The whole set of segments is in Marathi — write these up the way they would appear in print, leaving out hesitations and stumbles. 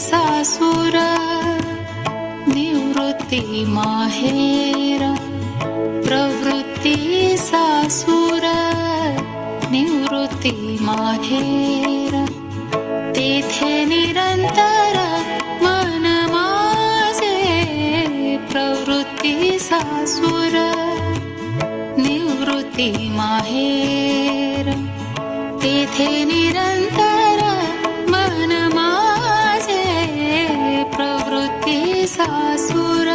सासुर निवृत्ती माहेर प्रवृत्ती सासुर निवृत्ती माहेर तेथे निरंतर मन माझे प्रवृत्ती सासुर निवृत्ती माहेर तेथे निरंतर मन माझे प्रवृत्ती सासुर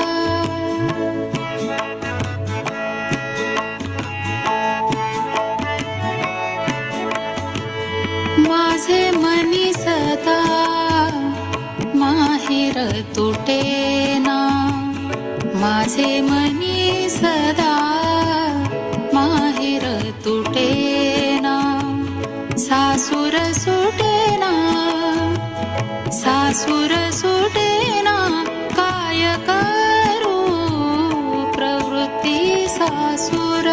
माझे मनी सदा माहेर तुटेना माझे मनी सदा माहेर तुटेना सासुर सुटेना सासुर सुटेना काय करू प्रवृत्ती सासुर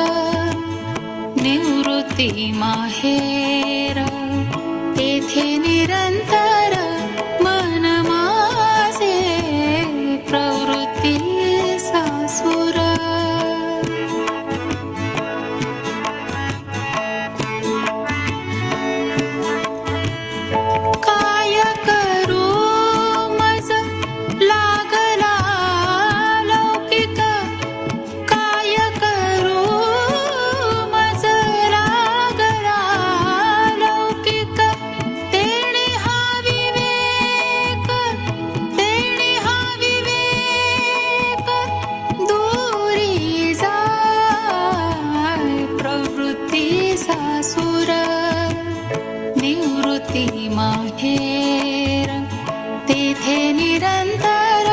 निवृत्ती माहेर तेथे निरंतर मन माझे प्रवृत्ती सासुर काय करू मज लागला लौकिक काय करू मज लागला लौकिक तेणे हा विवेक दूरी जाय प्रवृत्ती सासुर निवृत्ती माहेर तेथे निरंतर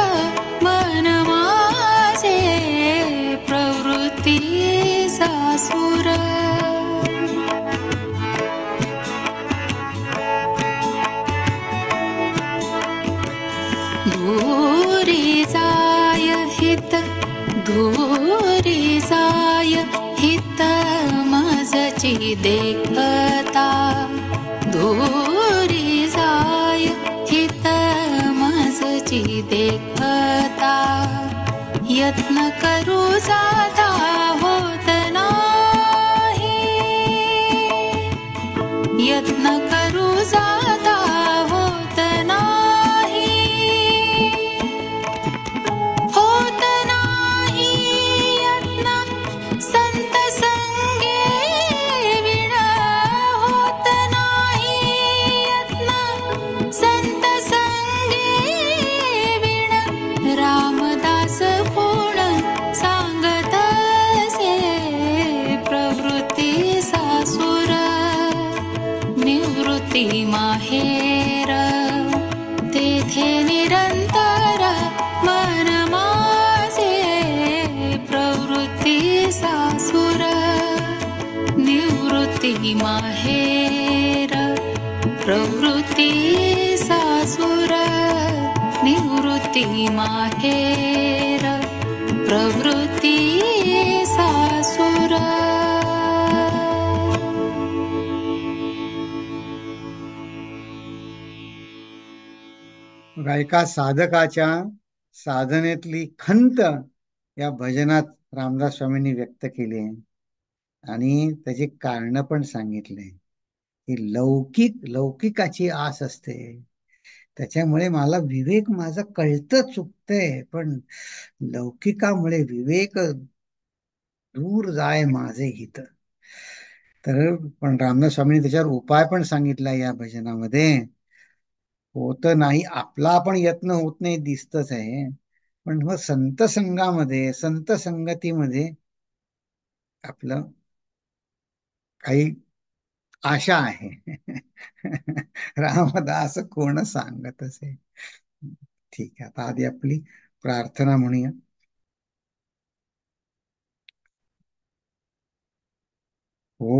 मन माझे प्रवृत्ती सासुर दूरी जाय हित दूरी जाय हित माझची देखता दूरी जाय हित माझची देखता यत्न करू जाता होत नाही यत्न करू जाता होत नाही होत नाही यत्न संत संगे विण होत नाही यत्न संत संगे विण रामदास कोण सांगतसे प्रवृत्ती सासुर निवृत्ती माहेर तेथे निरंतर मन माझे प्रवृत्ती सासुर निवृत्ती माहेर प्रवृत्ती सासुर निवृत्ती माहेर प्रवृत्ती सासुर गायका साधकाच्या साधनेतली खंत या भजनात रामदास स्वामींनी व्यक्त केली आहे आणि त्याची कारण पण सांगितले की लौकिकाची आस असते त्याच्यामुळे मला विवेक माझं कळतं चुकतंय पण लौकिकामुळे विवेक दूर जाय माझे हित तर पण रामदास स्वामींनी त्याच्यावर उपाय पण सांगितला या भजनामध्ये होत नाही आपला आपण यत्न होत नाही दिसतच आहे पण मग संत संघामध्ये संत संगतीमध्ये आपलं काही आशा आहे रामदास कोण सांगत असे ठीक आहे आता आधी आपली प्रार्थना म्हणूया ओ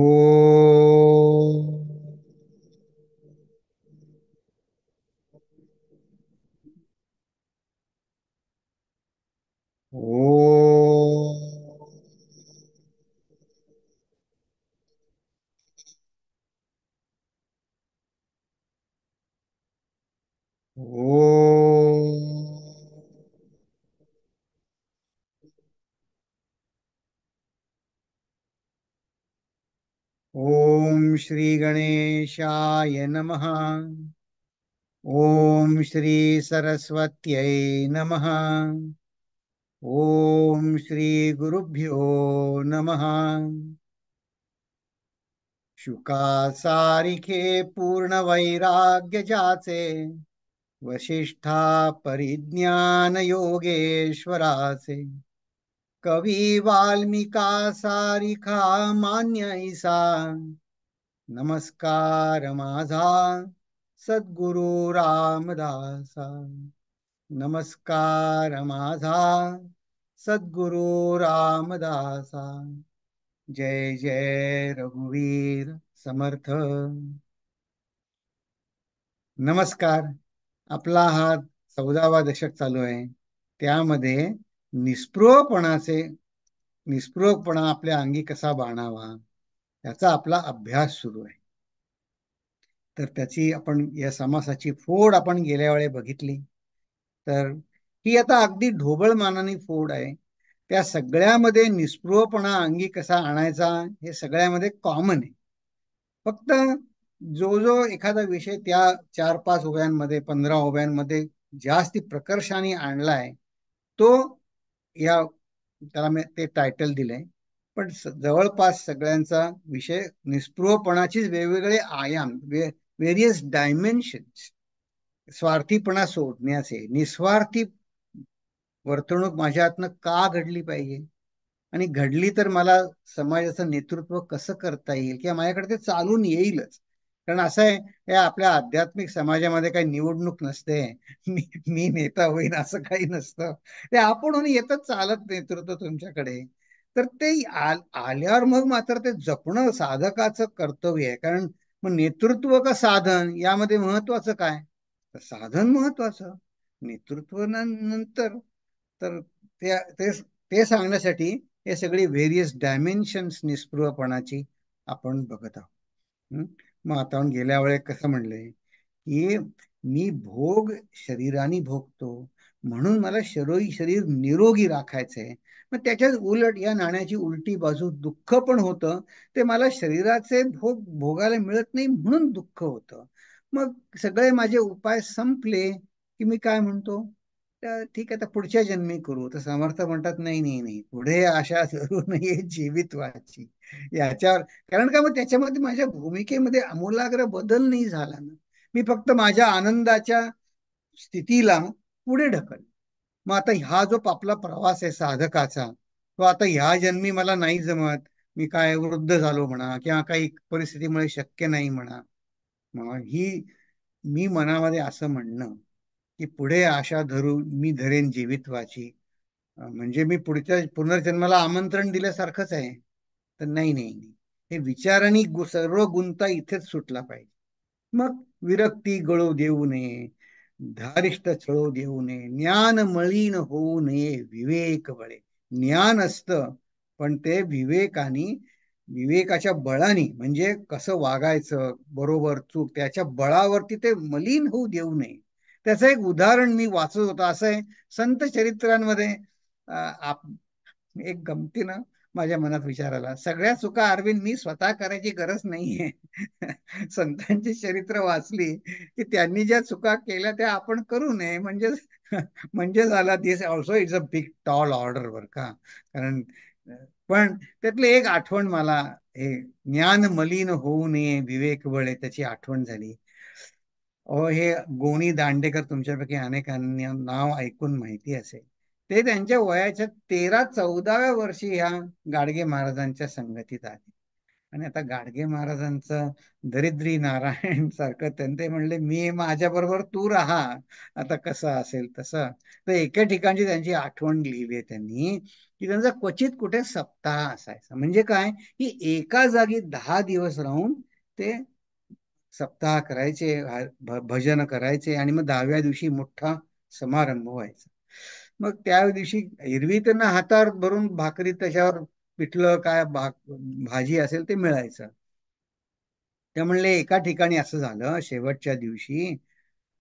ओ श्री गणेशाय नमः. ओम श्री सरस्वत्यै नमः. ओम श्री गुरुभ्यो नमः. शुका सारिखे पूर्ण वैराग्य जाचे, वशिष्ठा परिज्ञान योगेश्वराचे. कवी वाल्मिका सारिखा मान्य ऐसा, नमस्कार माझा सद्गुरु रामदासा. नमस्कार माझा सद्गुरु रामदासा. जय जय रघुवीर समर्थ. नमस्कार. आपला हा 14वा दशक चालू आहे. त्यामध्ये निस्पृहपणाचे निस्पृहपणा आपल्या अंगी कसा बाणावा याचा आपला अभ्यास सुरू आहे. तर त्याची आपण या समासाची फोड आपण गेल्या वेळी बघितली. तर ही आता अगदी ढोबळ मानाने फोड आहे. त्या सगळ्यामध्ये निस्पृहपणा अंगी कसा आणायचा हे सगळ्यामध्ये कॉमन आहे. फक्त जो जो एखादा विषय त्या 4-5 ओव्यांमध्ये 15 ओव्यांमध्ये जास्ती प्रकर्षाने आणलाय तो या त्याला मी ते टायटल दिलंय. पण जवळपास सगळ्यांचा विषय निस्पृहपणाचीच वेगवेगळे आयाम, व्हेरियस डायमेन्शन्स, स्वार्थीपणा सोडण्याचे, निस्वार्थी वर्तणूक माझ्या हातनं का घडली पाहिजे आणि घडली तर मला समाजाचं नेतृत्व कसं करता येईल किंवा माझ्याकडे ते चालून येईलच. कारण असं आहे, या आपल्या आध्यात्मिक समाजामध्ये काही निवडणूक नसते, मी नेता होईन असं काही नसतं. ते आपणहून येतच चालत नेतृत्व तुमच्याकडे. तर ते आल्यावर मग मात्र ते जपणं साधकाचं कर्तव्य आहे. कारण मग नेतृत्व का साधन यामध्ये महत्वाचं काय? तर साधन महत्वाचं, नेतृत्व नंतर. तर ते सांगण्यासाठी हे सगळी व्हेरियस डायमेन्शन्स निस्पृहपणाची आपण बघत आहोत. मग आता गेल्या वेळेस कसं म्हणलंय की मी भोग शरीराने भोगतो म्हणून मला शरीर निरोगी राखायचंय. मग त्याच्याच उलट या नाण्याची उलटी बाजू दुःख पण होतं. ते मला शरीराचे भोग भोगायला मिळत नाही म्हणून दुःख होतं. मग सगळे माझे उपाय संपले की मी काय म्हणतो, तर ठीक आहे तर पुढच्या जन्मी करू. तर समर्थ म्हणतात नाही नाही नाही, पुढे आशा धरू नये जीवित व्हायची याच्यावर. कारण का मग त्याच्यामध्ये माझ्या भूमिकेमध्ये आमूलाग्र बदल नाही झाला ना. मी फक्त माझ्या आनंदाच्या स्थितीला पुढे ढकल. मग आता हा जो आपला प्रवास आहे साधकाचा, तो आता ह्या जन्मी मला नाही जमत, मी काय वृद्ध झालो म्हणा किंवा काही परिस्थितीमुळे शक्य नाही म्हणा. मग मी मनामध्ये असं म्हणणं की पुढे आशा धरू मी धरेन जीवित्वाची, म्हणजे मी पुढच्या पुनर्जन्माला आमंत्रण दिल्यासारखंच आहे. तर नाही नाही नाही, हे विचारांनी सर्व गुंता इथेच सुटला पाहिजे. मग विरक्ती गळू देऊ नये, धारिष्ट छळू देऊ नये, ज्ञान मळीन होऊ नये, विवेक बळे. ज्ञान असतं पण ते विवेकाच्या बळाने, म्हणजे कसं वागायचं, बरोबर चूक, त्याच्या बळावरती ते मलिन होऊ देऊ नये. त्याचं एक उदाहरण मी वाचत होतो. असं आहे संत चरित्रांमध्ये, एक गमतीनं माझ्या मनात विचार आला. सगळ्या चुका अरविंद मी स्वतः करायची गरज नाहीये. संतांची चरित्र वाचली की त्यांनी ज्या चुका केल्या त्या आपण करू नये, म्हणजे झाला. This also is a big tall order बर का. कारण पण त्यातली एक आठवण मला, हे ज्ञान मलिन होऊ नये विवेक बळे, त्याची आठवण झाली. हे गोणी दांडेकर तुमच्यापैकी अनेकांनी नाव ऐकून माहिती असेल. ते त्यांच्या वयाच्या 13-14व्या वर्षी ह्या गाडगे महाराजांच्या संगतीत आले. आणि आता गाडगे महाराजांचं दरिद्री नारायण सारखं ते म्हणले, मी माझ्या बरोबर तू राहा, आता कसं असेल तसं. तर एका ठिकाणची त्यांची आठवण लिहिली आहे त्यांनी की त्यांचा क्वचित कुठे सप्ताह असायचा. म्हणजे काय की एका जागी 10 दिवस राहून ते सप्ताह करायचे, भजन करायचे आणि मग 10व्या दिवशी मोठा समारंभ व्हायचा. मग त्या दिवशी एरवी त्यांना हातावर भरून भाकरी, त्याच्यावर पिठलं काय भाजी असेल ते मिळायचं. त्या म्हणले एका ठिकाणी असं झालं शेवटच्या दिवशी,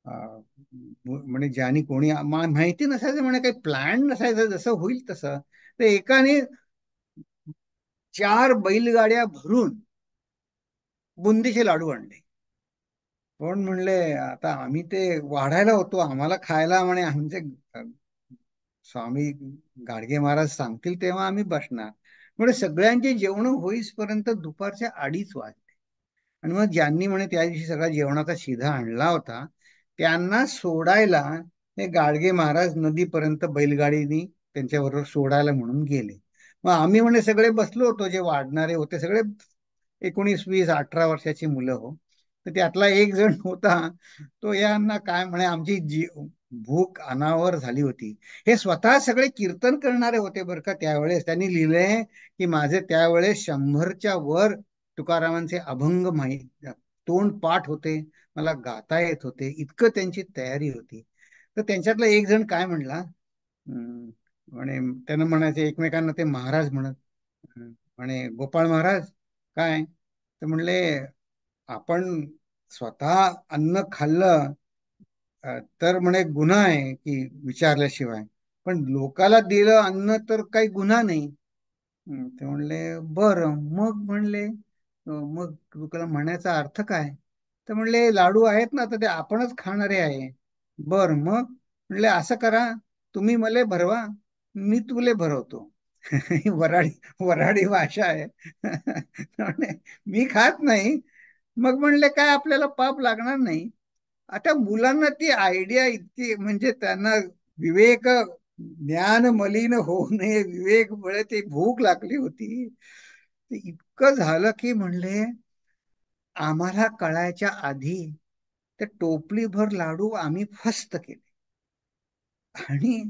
म्हणजे ज्यानी कोणी माहिती नसायचं, म्हणे काही प्लॅन नसायचं, जसं होईल तसं. तर एकाने 4 बैलगाड्या भरून बुंदीचे लाडू आणले. पण म्हणले आता आम्ही ते वाढायला होतो, आम्हाला खायला म्हणे आमचे स्वामी गाडगे महाराज सांगतील तेव्हा आम्ही बसणार. म्हणजे सगळ्यांची जेवण होईसपर्यंत दुपारच्या 2:30 वाजले. आणि मग ज्यांनी म्हणे त्या दिवशी सगळा जेवणाचा शिधा आणला होता त्यांना सोडायला हे गाडगे महाराज नदीपर्यंत बैलगाडीनी त्यांच्याबरोबर सोडायला म्हणून गेले. मग आम्ही म्हणे सगळे बसलो होतो, जे वाढणारे होते सगळे 19, 20, 18 वर्षाची मुलं हो. तर त्यातला एक जण होता, तो यांना काय म्हणे आमची भूक अनावर झाली होती. हे स्वतः सगळे कीर्तन करणारे होते बरं का त्यावेळेस. त्यांनी लिहिलंय की माझे त्यावेळेस 100च्या वर तुकारामांचे अभंग माहीत, तोंड पाठ होते, मला गाता येत होते, इतकं त्यांची तयारी होती. तर त्यांच्यातला एक जण काय म्हणला, म्हणे त्यानं म्हणायचे एकमेकांना ते महाराज म्हणत, म्हणे गोपाळ महाराज काय, तर म्हणले आपण स्वतः अन्न खाल्लं तर म्हणे गुन्हा आहे की विचारल्याशिवाय, पण लोकाला दिलं अन्न तर काही गुन्हा नाही. ते म्हणले बरं मग, म्हणले मग तुला म्हणायचा अर्थ काय, तर म्हणले लाडू आहेत ना तर ते आपणच खाणारे आहे. बर मग, म्हणले असं करा, तुम्ही मला भरवा, मी तुले भरवतो. ही वराडी वराडी भाषा आहे. म्हणे, मी खात नाही. मग म्हणले काय आपल्याला पाप लागणार नाही. आता मुलांना ती आयडिया इतकी, म्हणजे त्यांना विवेक ज्ञान मलिन होऊ नये, विवेक मुळे ती भूक लागली होती. ते इतकं झालं की म्हणले आम्हाला कळायच्या आधी ते टोपलीभर लाडू आम्ही फस्त केले. आणि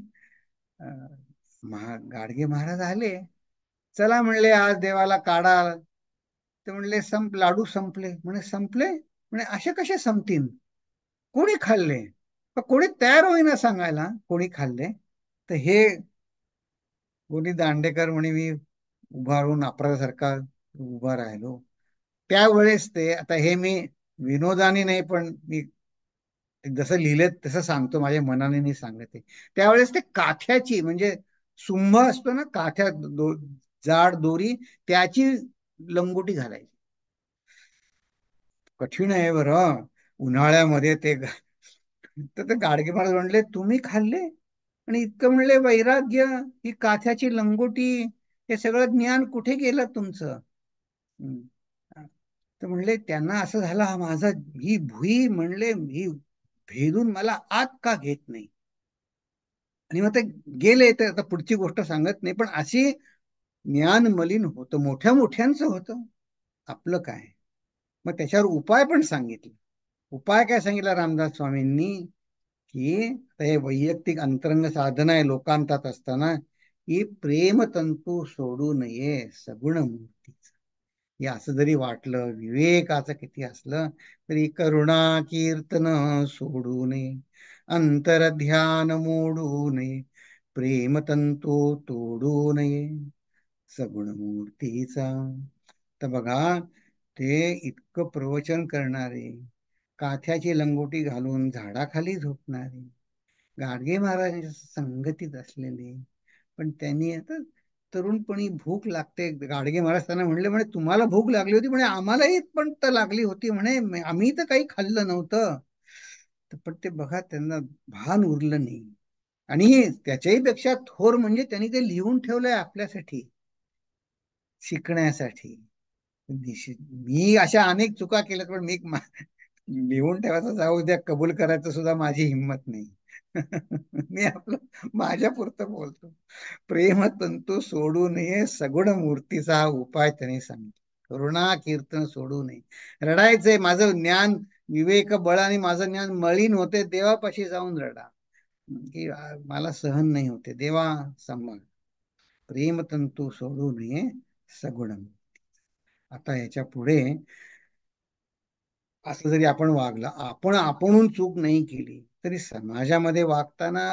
गाडगे महाराज आले, चला म्हणले आज देवाला काढा. ते म्हणले लाडू संपले. म्हणे संपले, म्हणे असे कसे संपतील, कोणी खाल्ले, कोणी तयार होईना सांगायला कोणी खाल्ले. तर हे कोणी दांडेकर म्हणे मी उभा राहून अपराधासारखा उभा राहिलो. त्यावेळेस ते, आता हे मी विनोदाने नाही पण मी जसं लिहिलं तसं सांगतो, माझ्या मनाने नाही सांगते. त्यावेळेस ते काथ्याची, म्हणजे सुंभ असतो ना काथ्या, जाड दोरी, त्याची लंगोटी घालायची. कठीण आहे बरं उन्हाळ्यामध्ये ते. तर ते गाडगे महाराज म्हणले तुम्ही खाल्ले आणि इतकं म्हणले वैराग्य, ही काथ्याची लंगोटी, हे सगळं ज्ञान कुठे गेलं तुमचं. हम्म. तर म्हणले त्यांना असं झालं, हा माझा ही भुई म्हणले ही भेदून मला आत का घेत नाही. आणि मग ते गेले. तर आता पुढची गोष्ट सांगत नाही, पण अशी ज्ञान मलिन होतं, मोठ्या मोठ्यांचं होतं, आपलं काय. मग त्याच्यावर उपाय पण सांगितले. उपाय काय सांगितला रामदास स्वामींनी, की हे वैयक्तिक अंतरंग साधना आहे लोकांतात असताना, की प्रेमतंतू सोडू नये सगुण मूर्तीच. हे असं जरी वाटलं, विवेकाचं किती असलं तरी करुणा कीर्तन सोडू नये, अंतर ध्यान मोडू नये, प्रेमतंतू तोडू नये सगुण मूर्तीचा. तर बघा, ते इतकं प्रवचन करणारे, काथ्याची लंगोटी घालून झाडाखाली झोपणारे, गाडगे महाराजांच्या संगतीत असलेले, पण त्यांनी आता तरुणपणी भूक लागते. गाडगे महाराज त्यांना म्हणले, म्हणे तुम्हाला भूक लागली होती, म्हणे आम्हालाही पण तर लागली होती, म्हणे आम्ही तर काही खाल्लं नव्हतं. पण ते बघा त्यांना भान उरलं नाही. आणि त्याच्याही पेक्षा थोर म्हणजे त्यांनी ते लिहून ठेवलंय आपल्यासाठी, शिकण्यासाठी. मी अशा अनेक चुका केल्यात, पण मी लिहून ठेवायचं जाऊ द्या, कबूल करायचं सुद्धा माझी हिंमत नाही. मी आपलं माझ्या पुरतं बोलतो. प्रेमतंतू सोडू नये सगुण मूर्तीचा हा उपाय त्यांनी सांगितला. करुणा कीर्तन सोडू नये. रडायचंय, माझं ज्ञान विवेक बळ आणि माझं ज्ञान मळीन होते, देवापाशी जाऊन रडा की मला सहन नाही होते, देवा सांभाळ. प्रेमतंतू सोडू नये सगुण. आता याच्या पुढे असं जरी आपण वागलं, आपणहून चूक नाही केली तरी समाजामध्ये वागताना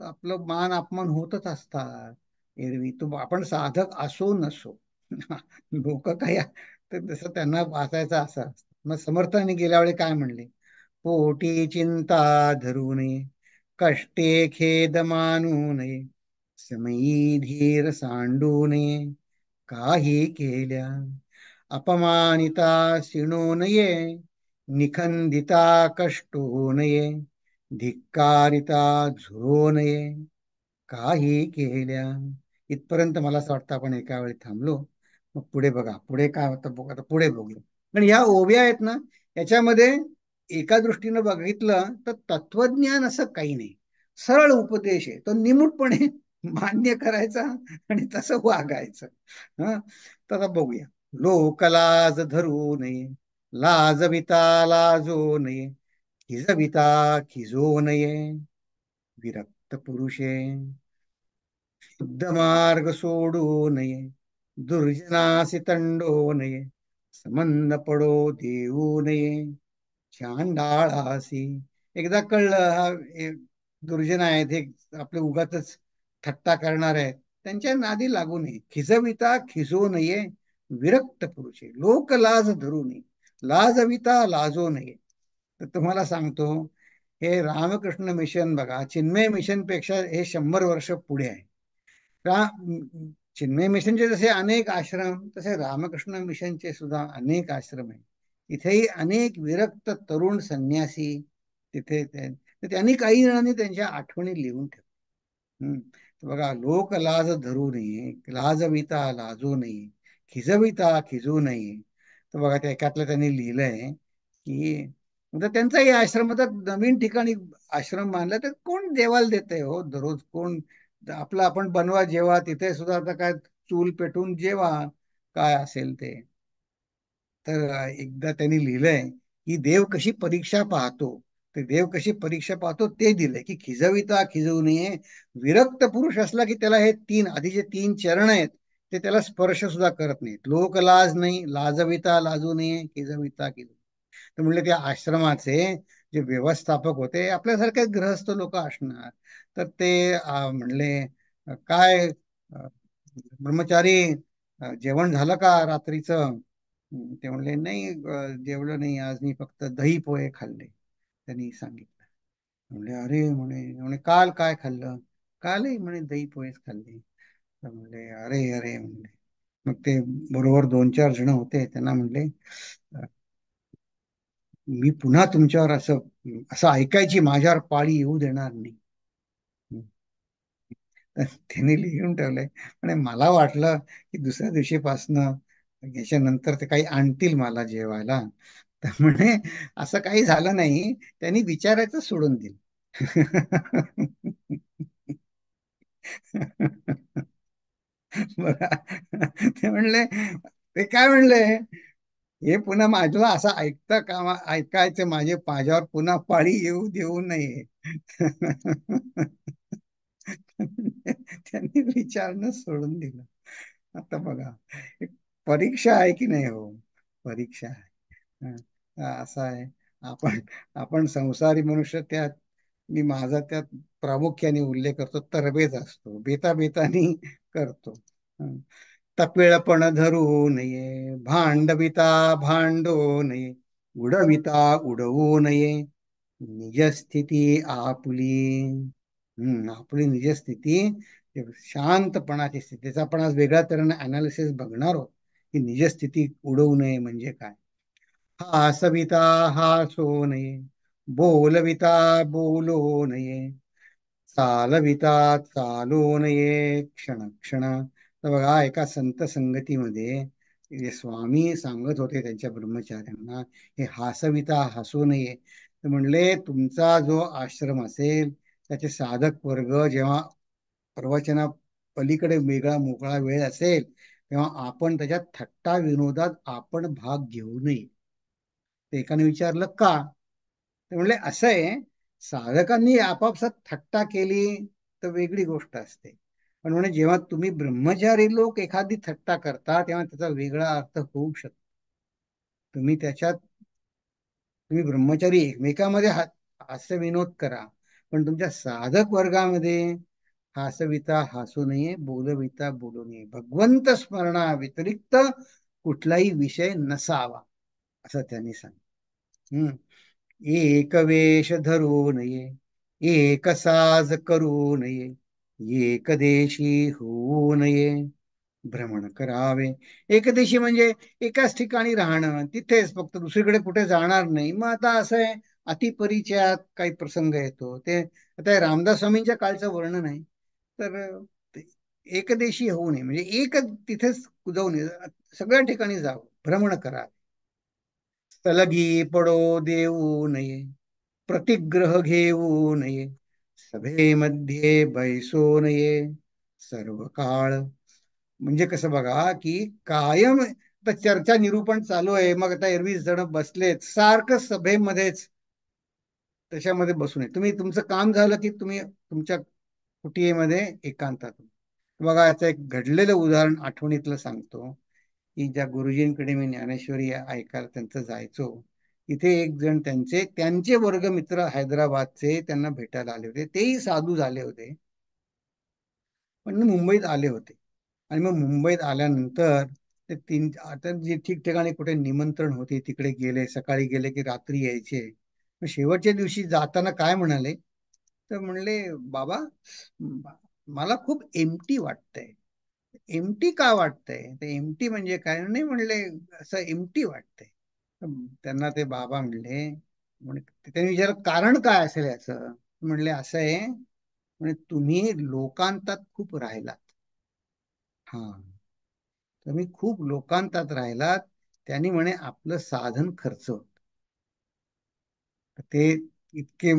आपलं मान अपमान होतच असतात. एरवी तो आपण साधक असो नसो, लोक काही, तर जसं त्यांना वाचायचं असं असतं. मग समर्थांनी गेल्या वेळी काय म्हणले, पोटी चिंता धरू नये, कष्टे खेद मानू नये, समयी धीर सांडू नये, काही केल्या अपमानिता शिणो नये, निखंदिता कष्टो नये, धिक्कारिता झुरो नये, काही केल्या. इथपर्यंत मला असं वाटतं आपण एका वेळी थांबलो. मग पुढे बघा, पुढे काय होतं बघा, आता पुढे बघूया. पण ह्या ओव्या आहेत ना, याच्यामध्ये एका दृष्टीनं बघितलं तर तत्वज्ञान असं काही नाही. सरळ उपदेश आहे, तो निमूटपणे मान्य करायचा आणि तसं वागायचं. हं तर आता बघूया. लोकलाज धरू नये, लाजविता लाजो नये, खिजविता खिजो नये, विरक्त पुरुषे शुद्ध मार्ग सोडू नये, दुर्जनासी तंडो नये, संबंध पडो देऊ नये, चांडाळासी. एकदा कळलं हा दुर्जन आहेत, हे आपले उगाच थट्टा करणार आहेत, त्यांच्या नादी लागू नये. खिजविता खिजो नये, विरक्त पुरुषे लोक लाज धरू नये, लाजविता लाजो नये. तर तुम्हाला सांगतो, हे रामकृष्ण मिशन बघा, चिन्मय मिशन पेक्षा हे 100 वर्ष पुढे आहे. रा चिन्मय मिशनचे जसे अनेक आश्रम, तसे रामकृष्ण मिशनचे सुद्धा अनेक आश्रम आहेत. इथेही अनेक विरक्त तरुण संन्यासी तिथे त्यांनी काही जणांनी त्यांच्या आठवणी लिहून ठेवल्या. बघा, लोक लाज धरू नये, लाजविता लाजू नये, खिजविता खिजू नये. तर बघा, त्या एकातलं त्यांनी लिहिलंय की म्हणजे त्यांचाही आश्रम आता नवीन ठिकाणी आश्रम बांधला, तर कोण देवाला देतंय हो दररोज? कोण आपलं आपण बनवा जेवा, तिथे सुद्धा आता काय चूल पेटून जेवा, काय असेल ते. तर एकदा त्यांनी लिहिलंय की देव कशी परीक्षा पाहतो, ते देव कशी परीक्षा पाहतो ते दिलंय की खिजविता खिजवू नये. विरक्त पुरुष असला की त्याला हे तीन आधी जे तीन चरण आहेत ते त्याला स्पर्श सुद्धा करत नाहीत. लोक लाज नाही, लाजविता लाजू नये, खिजविता खिजू. तर म्हणले त्या आश्रमाचे जे व्यवस्थापक होते आपल्यासारखे गृहस्थ लोक असणार. तर ते म्हणले, काय ब्रह्मचारी, जेवण झालं का रात्रीचं? ते म्हणले, नाही जेवलो नाही आज, मी फक्त दही पोहे खाल्ले, त्यांनी सांगितलं. म्हणले, अरे म्हणे म्हणे काल काय खाल्लं? कालही म्हणे दही पोहेच खाल्ले. तर म्हणले, अरे अरे म्हणले. मग ते बरोबर 2-4 जण होते, त्यांना म्हणले, मी पुन्हा तुमच्यावर असं असं ऐकायची माझ्यावर पाळी येऊ देणार नाही. तर त्यांनी लिहून ठेवलंय. म्हणे मला वाटलं की दुसऱ्या दिवशीपासनं याच्यानंतर ते काही आणतील मला जेवायला. तर म्हणे असं काही झालं नाही, त्यांनी विचारायचं सोडून दिलं. बघा, ते म्हणले, ते काय म्हणले, हे पुन्हा माझं असं ऐकतं का, ऐकायचं माझ्यावर पुन्हा पाळी येऊ देऊ नये. त्यांनी विचारणं सोडून दिलं. आता बघा, एक परीक्षा आहे की नाही हो? परीक्षा आहे. हं. असं आहे. आपण आपण संसारी मनुष्य, त्यात मी माझा त्यात प्रामुख्याने उल्लेख करतो, तरबेज असतो, बेताबेतानी करतो. हं. तपेळपण धरू नये, भांडविता भांडू नये, उडविता उडवू नये, निजस्थिती आपुली. आपली निजस्थिती, शांतपणाची स्थिती, त्याचा आपण आज वेगळ्या तऱ्हेने अनालिसिस बघणार आहोत की निजस्थिती उडवू नये म्हणजे काय. हासविता हासू नये, बोलविता बोलू नये, चालविता चालू नये क्षण क्षण. तर बघा, एका संत संगतीमध्ये जे स्वामी सांगत होते त्यांच्या ब्रह्मचार्यांना, हे हासविता हसू नये. तर म्हणले, तुमचा जो आश्रम असेल त्याचे साधक वर्ग जेव्हा प्रवचना पलीकडे वेगळा मोकळा वेळ असेल, तेव्हा आपण त्याच्यात थट्टा विनोदात आपण भाग घेऊ नये. ते एकाने विचारलं का? ते म्हणले, असं आहे, साधकांनी आपापसात थट्टा केली तर वेगळी गोष्ट असते, पण म्हणे जेव्हा तुम्ही ब्रह्मचारी लोक एखादी थट्टा करता तेव्हा त्याचा वेगळा अर्थ होऊ शकतो. तुम्ही त्याच्यात, तुम्ही ब्रह्मचारी एकमेकांमध्ये हास्य विनोद करा, पण तुमच्या साधक वर्गामध्ये हासविता हसू नये, बोलविता बोलू नये, भगवंत स्मरणा व्यतिरिक्त कुठलाही विषय नसावा, असं त्यांनी सांगितलं. एक वेश धरू नये, एक साज करू नये, एक देशी होऊ नये, भ्रमण करावे. एकदेशी म्हणजे एकाच ठिकाणी राहणं, तिथेच फक्त, दुसरीकडे कुठे जाणार नाही. मग आता असं आहे, अतिपरिचयात काही प्रसंग येतो ते. आता हे रामदास स्वामींच्या काळचं वर्णन आहे. तर ते एकदेशी होऊ नये, म्हणजे एक तिथेच जाऊ नये, सगळ्या ठिकाणी जावं, भ्रमण करा. स्थलगी पडो देऊ नये, प्रतिग्रह घेऊ नये, सभेमध्ये बैसो नये, सर्व काळ. म्हणजे कसं बघा, की कायम आता चर्चा निरूपण चालू आहे, मग आता 20 जण बसलेत, सारखं सभेमध्येच त्याच्यामध्ये बसू नये. तुम्ही तुमचं काम झालं की तुम्ही तुमच्या कुटियेमध्ये एकांतात. बघा, याचं एक घडलेलं उदाहरण आठवणीतलं सांगतो, की ज्या गुरुजींकडे मी ज्ञानेश्वरी ऐकायला त्यांचं जायचो, तिथे एक जण त्यांचे त्यांचे वर्गमित्र हैदराबादचे त्यांना भेटायला आले होते. तेही साधू झाले होते, पण मुंबईत आले होते. आणि मग मुंबईत आल्यानंतर ते आता जे ठिकठिकाणी कुठे निमंत्रण होते तिकडे गेले, सकाळी गेले की रात्री यायचे. मग शेवटच्या दिवशी जाताना काय म्हणाले, तर म्हणले, बाबा, म- मला खूप एमटी वाटतंय. एमटी का वाटतंय, ते एमटी म्हणजे काय, नाही म्हणले, असं एमटी वाटतंय. तर त्यांना ते बाबा म्हणे त्यांनी विचारलं, कारण काय असेल याचं. म्हणले, असं आहे, म्हणजे तुम्ही लोकांतात खूप राहिलात. हा, तुम्ही खूप लोकांतात राहिलात, त्यांनी म्हणे आपलं साधन खर्च होत. ते इतके,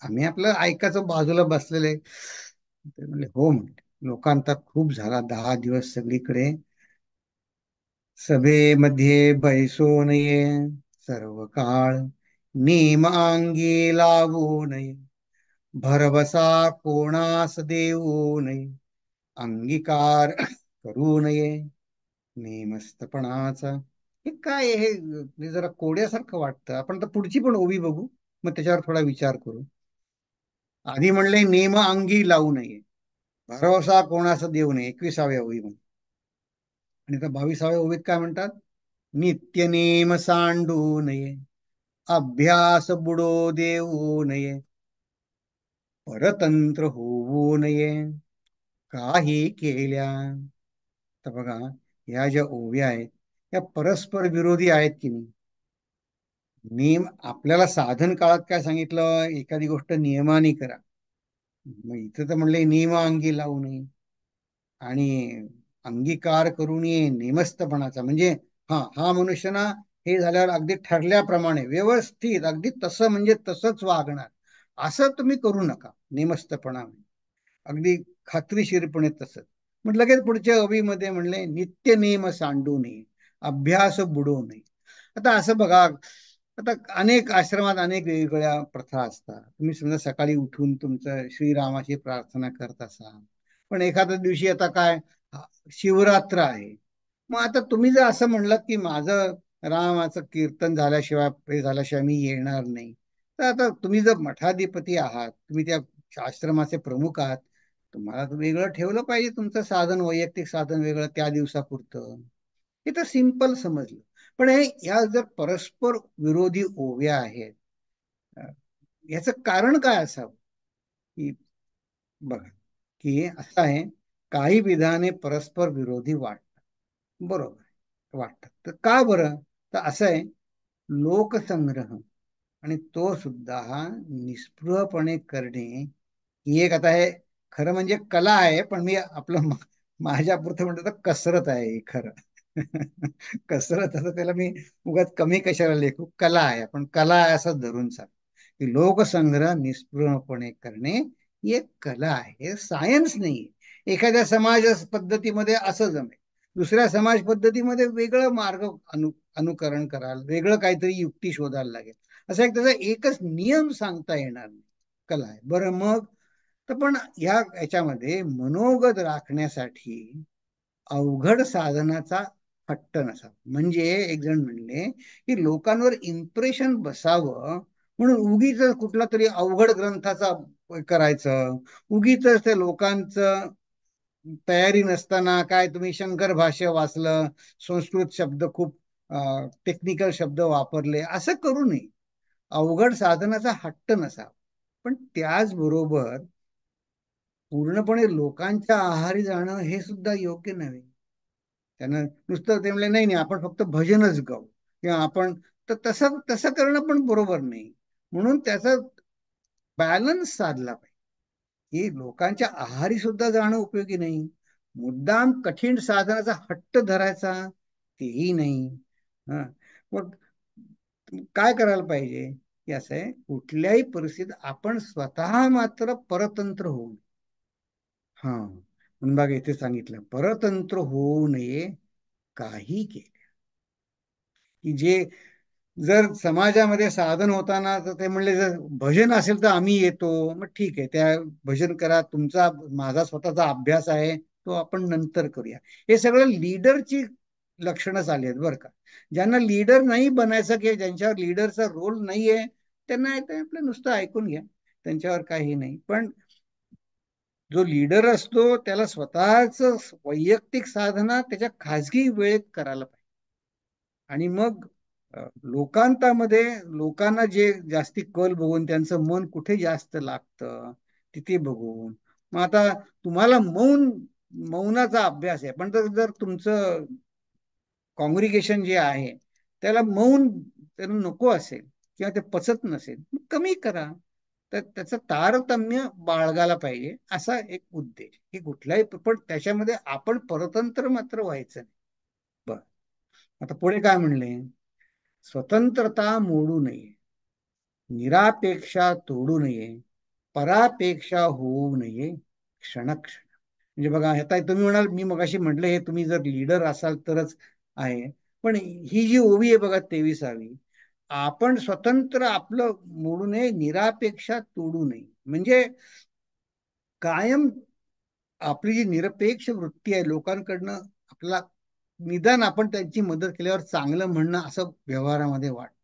आम्ही आपलं ऐकायचं, बाजूला बसलेले. ते म्हणले, हो म्हणले, लोकांतात खूप झाला, 10 दिवस सगळीकडे, सभेमध्ये बैसो नये, सर्व काळ नेम अंगी लावू नये, भरवसा कोणास देऊ नये, अंगीकार करू नये, नेमस्तपणाचा. हे काय आहे? हे जरा कोड्यासारखं वाटतं. आपण तर पुढची पण ओवी बघू, मग त्याच्यावर थोडा विचार करू. आधी म्हणले नेम अंगी लावू नये, भरवसा कोणास देऊ नये, 21व्या ओवी म्हणून. आणि आता 22व्या ओवीत काय म्हणतात, नित्य नेम सांडू नये, अभ्यास बुडो देऊ नये, परतंत्र होऊ नये, काही केल्या. तर बघा, ह्या ज्या ओव्या आहेत, त्या परस्पर विरोधी आहेत की नाही. नियम आपल्याला साधन काळात काय सांगितलं, एखादी गोष्ट नियमाने करा. मग इथं तर म्हणले नियम अंगी लावू नये, आणि अंगीकार करू नये नेमस्तपणाचा, म्हणजे हा हा मनुष्य ना, हे झाल्यावर अगदी ठरल्याप्रमाणे व्यवस्थित अगदी तसं म्हणजे तसंच वागणार, असं तुम्ही करू नका. नेमस्तपणा अगदी खात्रीशीरपणे तसंच. मग लगेच पुढच्या ओवीमध्ये म्हणले नित्य नेम सांडू नये, अभ्यास बुडवू नये. आता असं बघा, आता अनेक आश्रमात अनेक वेगवेगळ्या प्रथा असतात. तुम्ही समजा सकाळी उठून तुमचं श्रीरामाची प्रार्थना करत असाल, पण एखाद्या दिवशी आता काय, शिवरात्र आहे. मग आता तुम्ही जर असं म्हणलात की माझं रामाचं कीर्तन झाल्याशिवाय, हे झाल्याशिवाय मी येणार नाही, तर आता तुम्ही जर मठाधिपती आहात, तुम्ही त्या आश्रमाचे प्रमुख आहात, तुम्हाला तर वेगळं ठेवलं पाहिजे, तुमचं साधन, वैयक्तिक साधन वेगळं त्या दिवसापुरतं. हे तर सिंपल समजलं. पण हे या जर परस्पर विरोधी ओव्या आहेत, याचं कारण काय असावं, की बघा, की असं आहे, काही विधाने परस्पर विरोधी वाटतात. बरोबर वाटतात, तर का बरं, तर असं आहे, लोकसंग्रह आणि तो सुद्धा निस्पृहपणे करणे, ही एक, आता हे खरं म्हणजे कला आहे, पण मी आपलं माझ्या पुरतं म्हणतो तर कसरत आहे ही खरं. कसरत, असं त्याला मी उगाच कमी कशाला लेखू, कला आहे, पण कला आहे असं धरून चाल, की लोकसंग्रह निस्पृहपणे करणे ही एक कला आहे, हे सायन्स नाही. एखाद्या समाज पद्धतीमध्ये असं जमेल, दुसऱ्या समाज पद्धतीमध्ये वेगळं मार्ग अनुकरण कराल, वेगळं काहीतरी युक्ती शोधायला लागेल. असं एक त्याचा एकच नियम सांगता येणार नाही. कला आहे बरं. मग तर पण याच्यामध्ये मनोगत राखण्यासाठी अवघड साधनाचा हट्ट नसावा. म्हणजे एक जण म्हणले, की लोकांवर इम्प्रेशन बसावं म्हणून उगीच कुठला तरी अवघड ग्रंथाचा करायचं, उगीच ते लोकांचं तयारी नसताना काय तुम्ही शंकर भाष्य वाचलं, संस्कृत शब्द खूप टेक्निकल शब्द वापरले, असं करू नये. अवघड साधनाचा हट्ट नसावा. पण त्याचबरोबर पूर्णपणे लोकांच्या आहारी जाणं हे सुद्धा योग्य नव्हे. त्यांना नुसतं ते म्हणले नाही नाही आपण फक्त भजनच गाऊ किंवा आपण, तर तसं तसं करणं पण बरोबर नाही. म्हणून त्याचा बॅलन्स साधला पाहिजे. की लोकांच्या आहारी सुद्धा जाणं उपयोगी नाही, मुद्दाम कठीण साधनाचा हट्ट धरायचा तेही नाही. हा, मग काय करायला पाहिजे की असं आहे, कुठल्याही परिस्थितीत आपण स्वतः मात्र परतंत्र होऊ. हा, म्हणून बघा इथे सांगितलं परतंत्र होऊ नये काही केले. की जे जर समाजामध्ये साधन होताना तर ते म्हणले जर भजन असेल तर आम्ही येतो, मग ठीक आहे त्या भजन करा, तुमचा माझा स्वतःचा अभ्यास आहे तो आपण नंतर करूया. हे सगळं लीडरची लक्षणं झाली आहेत बरं का. ज्यांना लीडर नाही बनायचं किंवा ज्यांच्यावर लीडरचा रोल नाहीये त्यांना येतं आपलं नुसतं ऐकून घ्या, त्यांच्यावर काही नाही. पण जो लीडर असतो त्याला स्वतःच वैयक्तिक साधना त्याच्या खाजगी वेळेत करायला पाहिजे. आणि मग लोकांतामध्ये लोकांना जे जास्ती कल बघून त्यांचं मन कुठे जास्त लागतं तिथे बघून, मग आता तुम्हाला मौनाचा अभ्यास आहे, पण जर तुमचं कॉंग्रिगेशन जे आहे त्याला मौन त्याला नको असेल किंवा ते पचत नसेल, मग कमी करा. तर त्याचं तारतम्य बाळगायला पाहिजे असा एक उद्देश की कुठलाही, पण त्याच्यामध्ये आपण परतंत्र मात्र व्हायचं नाही. बर, आता पुढे काय म्हणले, स्वतंत्रता मोडू नये, निरापेक्षा तोडू नये, परापेक्षा होऊ नये क्षणक्षण. म्हणजे बघा आता तुम्ही म्हणाल मी मगाशी म्हटलं हे तुम्ही जर लीडर असाल तरच आहे, पण ही जी ओवी आहे बघा 23वी, आपण स्वतंत्र आपलं मोडू नये, निरापेक्षा तोडू नये. म्हणजे कायम आपली जी निरपेक्ष वृत्ती आहे लोकांकडनं आपला, निदान आपण त्यांची मदत केल्यावर चांगलं म्हणणं असं व्यवहारामध्ये वाटतं,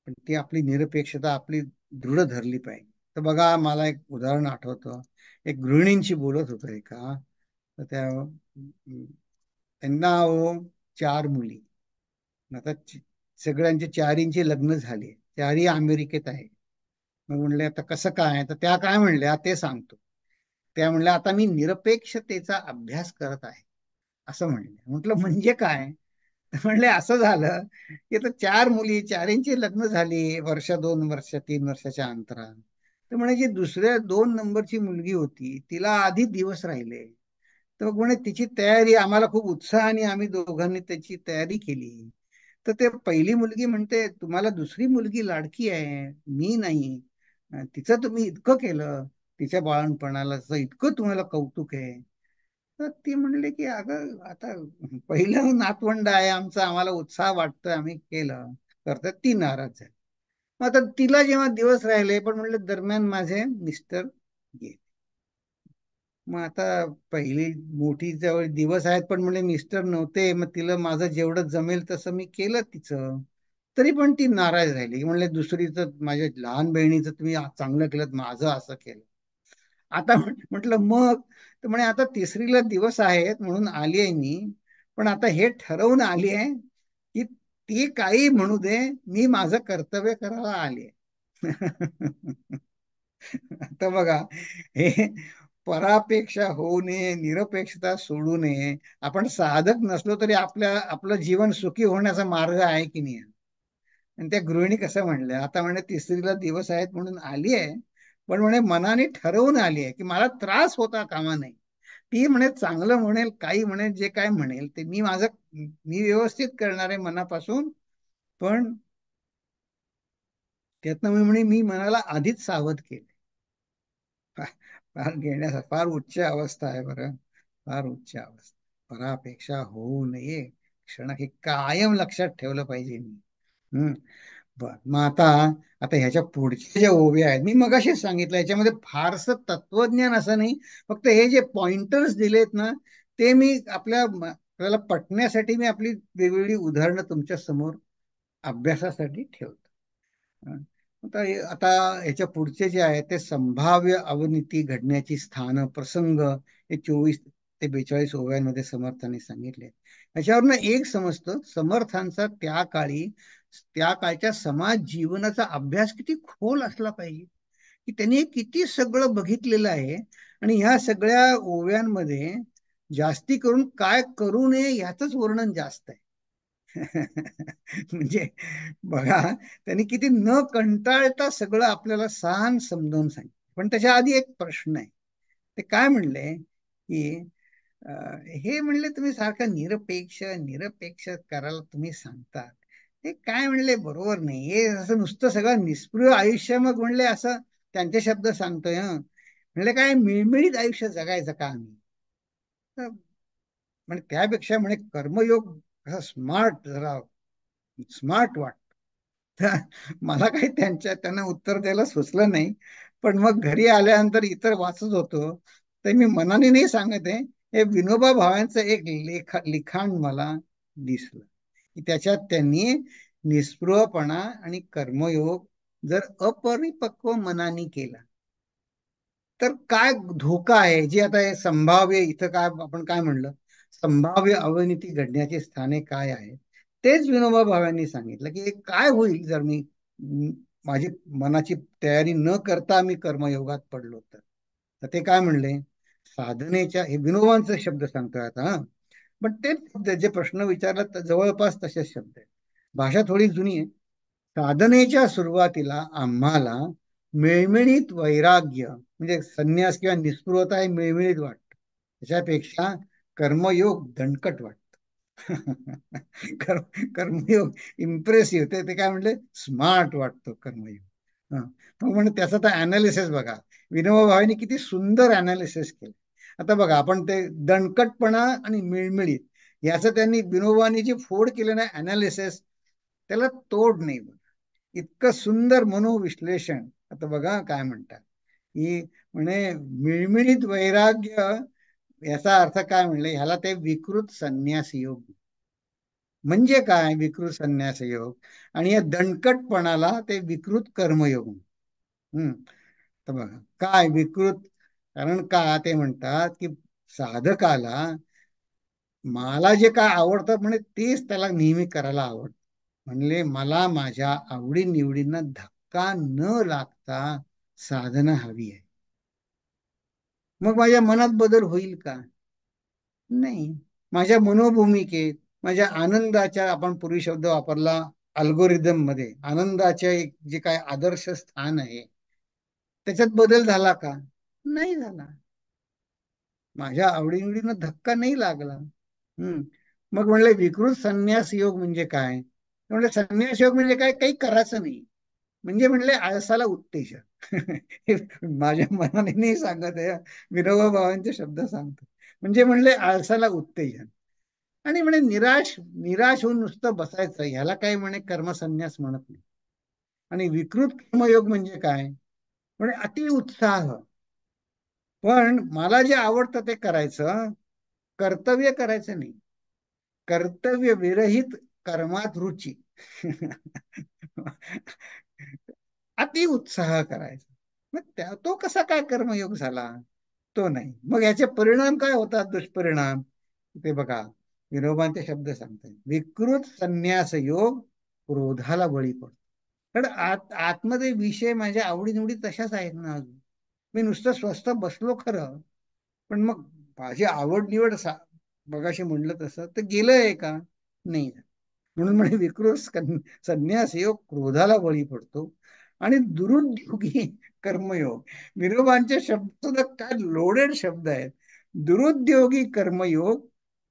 पण ती आपली निरपेक्षता आपली दृढ धरली पाहिजे. तर बघा मला एक उदाहरण आठवतं, एक गृहिणींशी बोलत होतो एका, तर त्यांना चार मुली, आता सगळ्यांचे चारींचे लग्न झाले, चारही अमेरिकेत आहे. मग म्हणले आता कसं काय, तर त्या काय म्हणल्या ते सांगतो. त्या म्हणल्या आता मी निरपेक्षतेचा अभ्यास करत आहे असं म्हणले. म्हटलं म्हणजे काय, म्हणले असं झालं की आता चार मुली, चारींची लग्न झाली वर्ष, 2 वर्ष, 3 वर्षाच्या अंतरात. तर म्हणे जी दुसऱ्या 2 नंबरची मुलगी होती तिला आधी दिवस राहिले, तर मग म्हणे तिची तयारी आम्हाला खूप उत्साहाने आम्ही दोघांनी त्याची तयारी केली. तर ते पहिली मुलगी म्हणते तुम्हाला दुसरी मुलगी लाडकी आहे, मी नाही. तिचं तुम्ही इतकं केलं, तिच्या बाळणपणाला इतकं तुम्हाला कौतुक आहे. तर ती म्हणले की अगं आता पहिलं नातवंड आहे आमचं, आम्हाला उत्साह वाटतोय आम्ही केलं, करतात ती नाराज झाली. मग आता तिला जेव्हा दिवस राहिले, पण म्हणले दरम्यान माझे मिस्टर गेले. मग आता पहिली मोठी जवळ दिवस आहेत पण म्हणजे मिस्टर नव्हते, मग तिला माझं जेवढं जमेल तसं मी केलं तिचं, तरी पण ती नाराज राहिली. म्हणले दुसरीचं, माझ्या लहान बहिणीचं तुम्ही चांगलं केलं, माझं असं केलं. आता म्हटलं मग, तर म्हणे आता तिसरीला दिवस आहेत म्हणून आली आहे मी, पण आता हे ठरवून आली आहे की ती काही म्हणू दे, मी माझं कर्तव्य करायला आली आहे. आता बघा, हे परापेक्षा होऊ नये, निरपेक्षता सोडू नये. आपण साधक नसलो तरी आपलं जीवन सुखी होण्याचा मार्ग आहे की नाही. आणि त्या गृहिणी कसं म्हणल्या, आता म्हणे तिसरीला दिवस आहेत म्हणून आली आहे, पण म्हणे मनाने ठरवून आली आहे की मला त्रास होता कामा नये. ती म्हणे चांगलं म्हणेल, काही म्हणेल, जे काय म्हणेल ते मी व्यवस्थित करणार आहे मनापासून, पण त्यातनं मी म्हणे मी मनाला आधीच सावध केले. फार घेण्यास फार उच्च अवस्था आहे बरं, फार उच्च अवस्था. परापेक्षा होऊ नये क्षण, हे कायम लक्षात ठेवलं पाहिजे मी. हम्म, बर मग आता, आता ह्याच्या पुढच्या ज्या ओव्या आहेत मी मगाशीच सांगितलं, याच्यामध्ये फारसं तत्वज्ञान असं नाही, फक्त हे जे पॉइंटर्स दिलेत ना ते मी आपल्याला पटण्यासाठी मी आपली वेगवेगळी उदाहरणं तुमच्या समोर अभ्यासासाठी ठेवतो. आता याच्या पुढचे जे आहे ते संभाव्य अवनीती घडण्याची स्थान प्रसंग, हे 24 ते 42 ओव्यांमध्ये समर्थाने सांगितले. याच्यावरनं एक समजतं समर्थांचा त्या काळच्या समाज जीवनाचा अभ्यास किती खोल असला पाहिजे. की त्यांनी किती सगळं बघितलेलं आहे आणि ह्या सगळ्या ओव्यांमध्ये जास्ती करून काय करू नये ह्याच वर्णन जास्त आहे. म्हणजे बघा, त्यांनी किती न कंटाळता सगळं आपल्याला सांग समजावून सांगितलं. पण त्याच्या आधी एक प्रश्न आहे. ते काय म्हणले की हे म्हणले तुम्ही सारखं निरपेक्ष निरपेक्ष करायला तुम्ही सांगता, हे काय म्हणले बरोबर नाही. हे असं नुसतं सगळं निष्पृह आयुष्य मग म्हणले असं त्यांचे शब्द सांगतोय. म्हणले काय मिळमिळीत आयुष्य जगायचं का आम्ही? म्हणजे त्यापेक्षा म्हणे कर्मयोग कसा स्मार्ट, जरा स्मार्ट वाटत. मला काही त्यांना उत्तर द्यायला सुचलं नाही. पण मग घरी आल्यानंतर इतर वाचत होतो, तर मी मनाने नाही सांगत आहे, हे विनोबा भावेंचं एक लिखाण मला दिसलं की त्याच्यात त्यांनी निस्पृहपणा आणि कर्मयोग जर अपरिपक्व मनाने केला तर काय धोका आहे. जे आता हे संभाव्य, इथं काय आपण काय म्हणलं, संभाव्य अवनती घडण्याची स्थाने काय आहेत, तेच विनोबा भावेंनी सांगितलं की हे काय होईल जर माझी मनाची तयारी न करता मी कर्मयोगात पडलो तर ते काय म्हणले, साधनेच्या, हे विनोबांचे शब्द सांगतोय आता हा, पण ते जे प्रश्न विचारला जवळपास तसेच शब्द आहेत. भाषा थोडी जुनी आहे. साधनेच्या सुरुवातीला आम्हाला मिळमिळीत वैराग्य म्हणजे संन्यास किंवा निस्पृहता हे मिळमिळीत वाटत, त्याच्यापेक्षा कर्मयोग दणकट वाटत. कर्मयोग इम्प्रेसिव्ह, ते काय म्हणले, स्मार्ट वाटतो कर्मयोग. हा, मग म्हणजे त्याचा तर अनालिसिस बघा, विनोबा भावेनी किती सुंदर अनालिसिस केलं. आता बघा, आपण ते दणकटपणा आणि मिळमिळीत याचं त्यांनी, विनोबानी जे फोड केलं ना अनालिसिस, त्याला तोड नाही बघा. इतकं सुंदर मनोविश्लेषण. आता बघा काय म्हणतात की म्हणे मिळमिळीत वैराग्य, याचा अर्थ काय म्हणले, ह्याला ते विकृत संन्यास योग. म्हणजे काय विकृत संन्यास योग, आणि या दणकटपणाला ते विकृत कर्मयोग. हम्म तर बघा काय विकृत, कारण का ते म्हणतात की साधकाला मला जे काय आवडतं म्हणे तेच त्याला नेहमी करायला आवडतं. म्हणले मला माझ्या आवडी निवडींना धक्का न लागता साधना हवी आहे. मग माझ्या मनात बदल होईल का? नाही. माझ्या मनोभूमिकेत, माझ्या आनंदाच्या, आपण पूर्वी शब्द वापरला अल्गोरिदम मध्ये, आनंदाच्या एक जे काय आदर्श स्थान आहे त्याच्यात बदल झाला का? नाही झाला. माझ्या आवडीनिवडीनं धक्का नाही लागला. मग म्हणले विकृत संन्यास योग म्हणजे काय? म्हणले संन्यास योग म्हणजे काय, काही करायचं नाही. म्हणजे म्हणले आळसाला उत्तेजन. हे माझ्या मनाने नाही सांगत आहे, विनोबा भावांचे शब्द सांगतो. म्हणजे म्हणले आळसाला उत्तेजन. आणि म्हणे निराश निराश होऊन नुसतं बसायचं, ह्याला काय म्हणे कर्मसन्यास म्हणत नाही. आणि विकृत कर्मयोग म्हणजे काय? म्हणजे अति उत्साह, पण मला जे आवडतं ते करायचं, कर्तव्य करायचं नाही, कर्तव्य विरहित कर्मात रुची. अति उत्साह करायचा. मग तो कसा काय कर्मयोग झाला? तो नाही. मग याचे परिणाम काय होतात, दुष्परिणाम? ते बघा, विनोबांचे शब्द सांगतात, विकृत संन्यास योग क्रोधाला बळी पडतो. कारण आतमध्ये विषय माझ्या आवडीनिवडी तशाच आहेत ना अजून. मी नुसतं स्वस्त बसलो खरं, पण मग माझी आवड निवड बघाशी म्हणलं तसं तर गेलंय का? नाही. म्हणून म्हणे विकृत संन्यास योग क्रोधाला बळी पडतो. आणि दुरुद्योगी कर्मयोग, विनोबांचे शब्द सुद्धा काय लोडेड शब्द आहेत. दुरुद्योगी कर्मयोग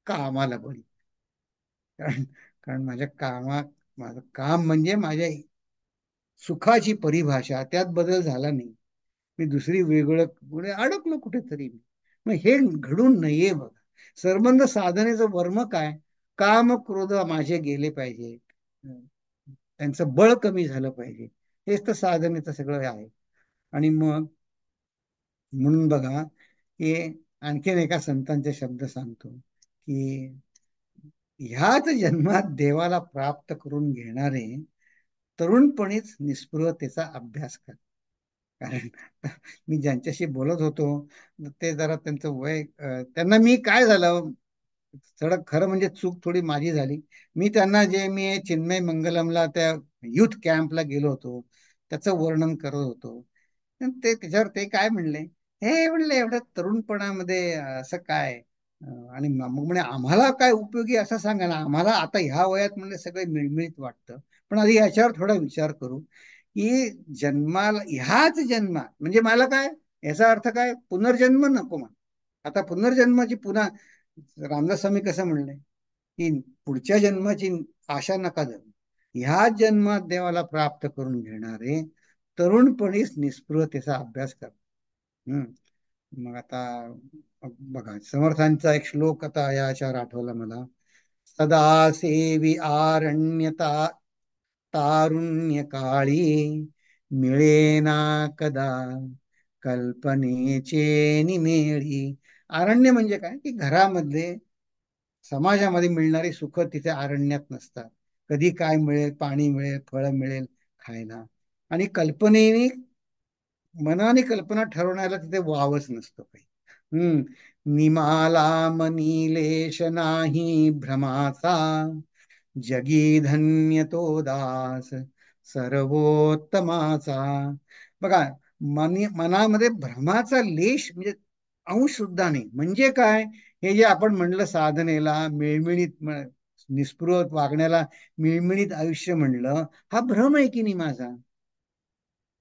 कामाला बळी. कारण कारण माझं काम म्हणजे माझ्या सुखाची परिभाषा, त्यात बदल झाला नाही. मी दुसरी वेगळं पुढे अडकलो कुठेतरी. मग हे घडू नये बघा. संबंध साधनेचं वर्म काय? काम क्रोध माझे गेले पाहिजे, त्यांचं बळ कमी झालं पाहिजे, हेच तर साधनेचं सगळं आहे. आणि मग म्हणून बघा, हे आणखीन एका संतांचे शब्द सांगतो की ह्याच जन्मात देवाला प्राप्त करून घेणारे तरुणपणीच निस्पृहतेचा अभ्यास कर. कारण मी ज्यांच्याशी बोलत होतो ते जरा त्यांचं वय, त्यांना मी काय झालं, सडक खरं म्हणजे चूक थोडी माझी झाली. मी त्यांना जे मी चिन्मय मंगलमला त्या युथ कॅम्पला गेलो होतो त्याचं वर्णन करत होतो. ते त्याच्यावर ते काय म्हणले, हे म्हणले एवढ्या तरुणपणामध्ये असं काय, आणि मग म्हणे आम्हाला काय उपयोगी असं सांगा ना, आम्हाला आता ह्या वयात म्हणजे सगळे मिळमिळीत वाटतं. पण आधी याच्यावर थोडा विचार करू की जन्माला, ह्याच जन्मात म्हणजे मला काय, याचा अर्थ काय, पुनर्जन्म नको मला. आता पुनर्जन्माची पुन्हा, रामदास स्वामी कसं म्हणले की पुढच्या जन्माची आशा नका धरू, ह्याच जन्मात देवाला प्राप्त करून घेणारे तरुणपणीच निस्पृहतेचा अभ्यास कर. मग आता बघा, समर्थांचा एक श्लोक आता याच्यावर आठवला मला. सदा सेवी आरण्यता तारुण्य काळी, मिळेना कदा कल्पनेचे निमेळी. अरण्य म्हणजे काय, की घरामध्ये समाजामध्ये मिळणारी सुख तिथे अरण्यात नसतात. कधी काय मिळेल, पाणी मिळेल, फळ मिळेल खायला, आणि कल्पनेने, मनाने कल्पना ठरवण्याला तिथे वावच नसतो काही. निमाला मनीलेश नाही भ्रमाचा, जगी धन्य तो दास सर्वोत्तमाचा. बघा, मनामध्ये भ्रमाचा लेश म्हणजे अंश सुद्धा नाही. म्हणजे काय, हे जे आपण म्हणलं साधनेला मिळमिळीत, निस्पृह वागण्याला मिळमिळीत आयुष्य म्हणलं, हा भ्रम आहे की नाही माझा.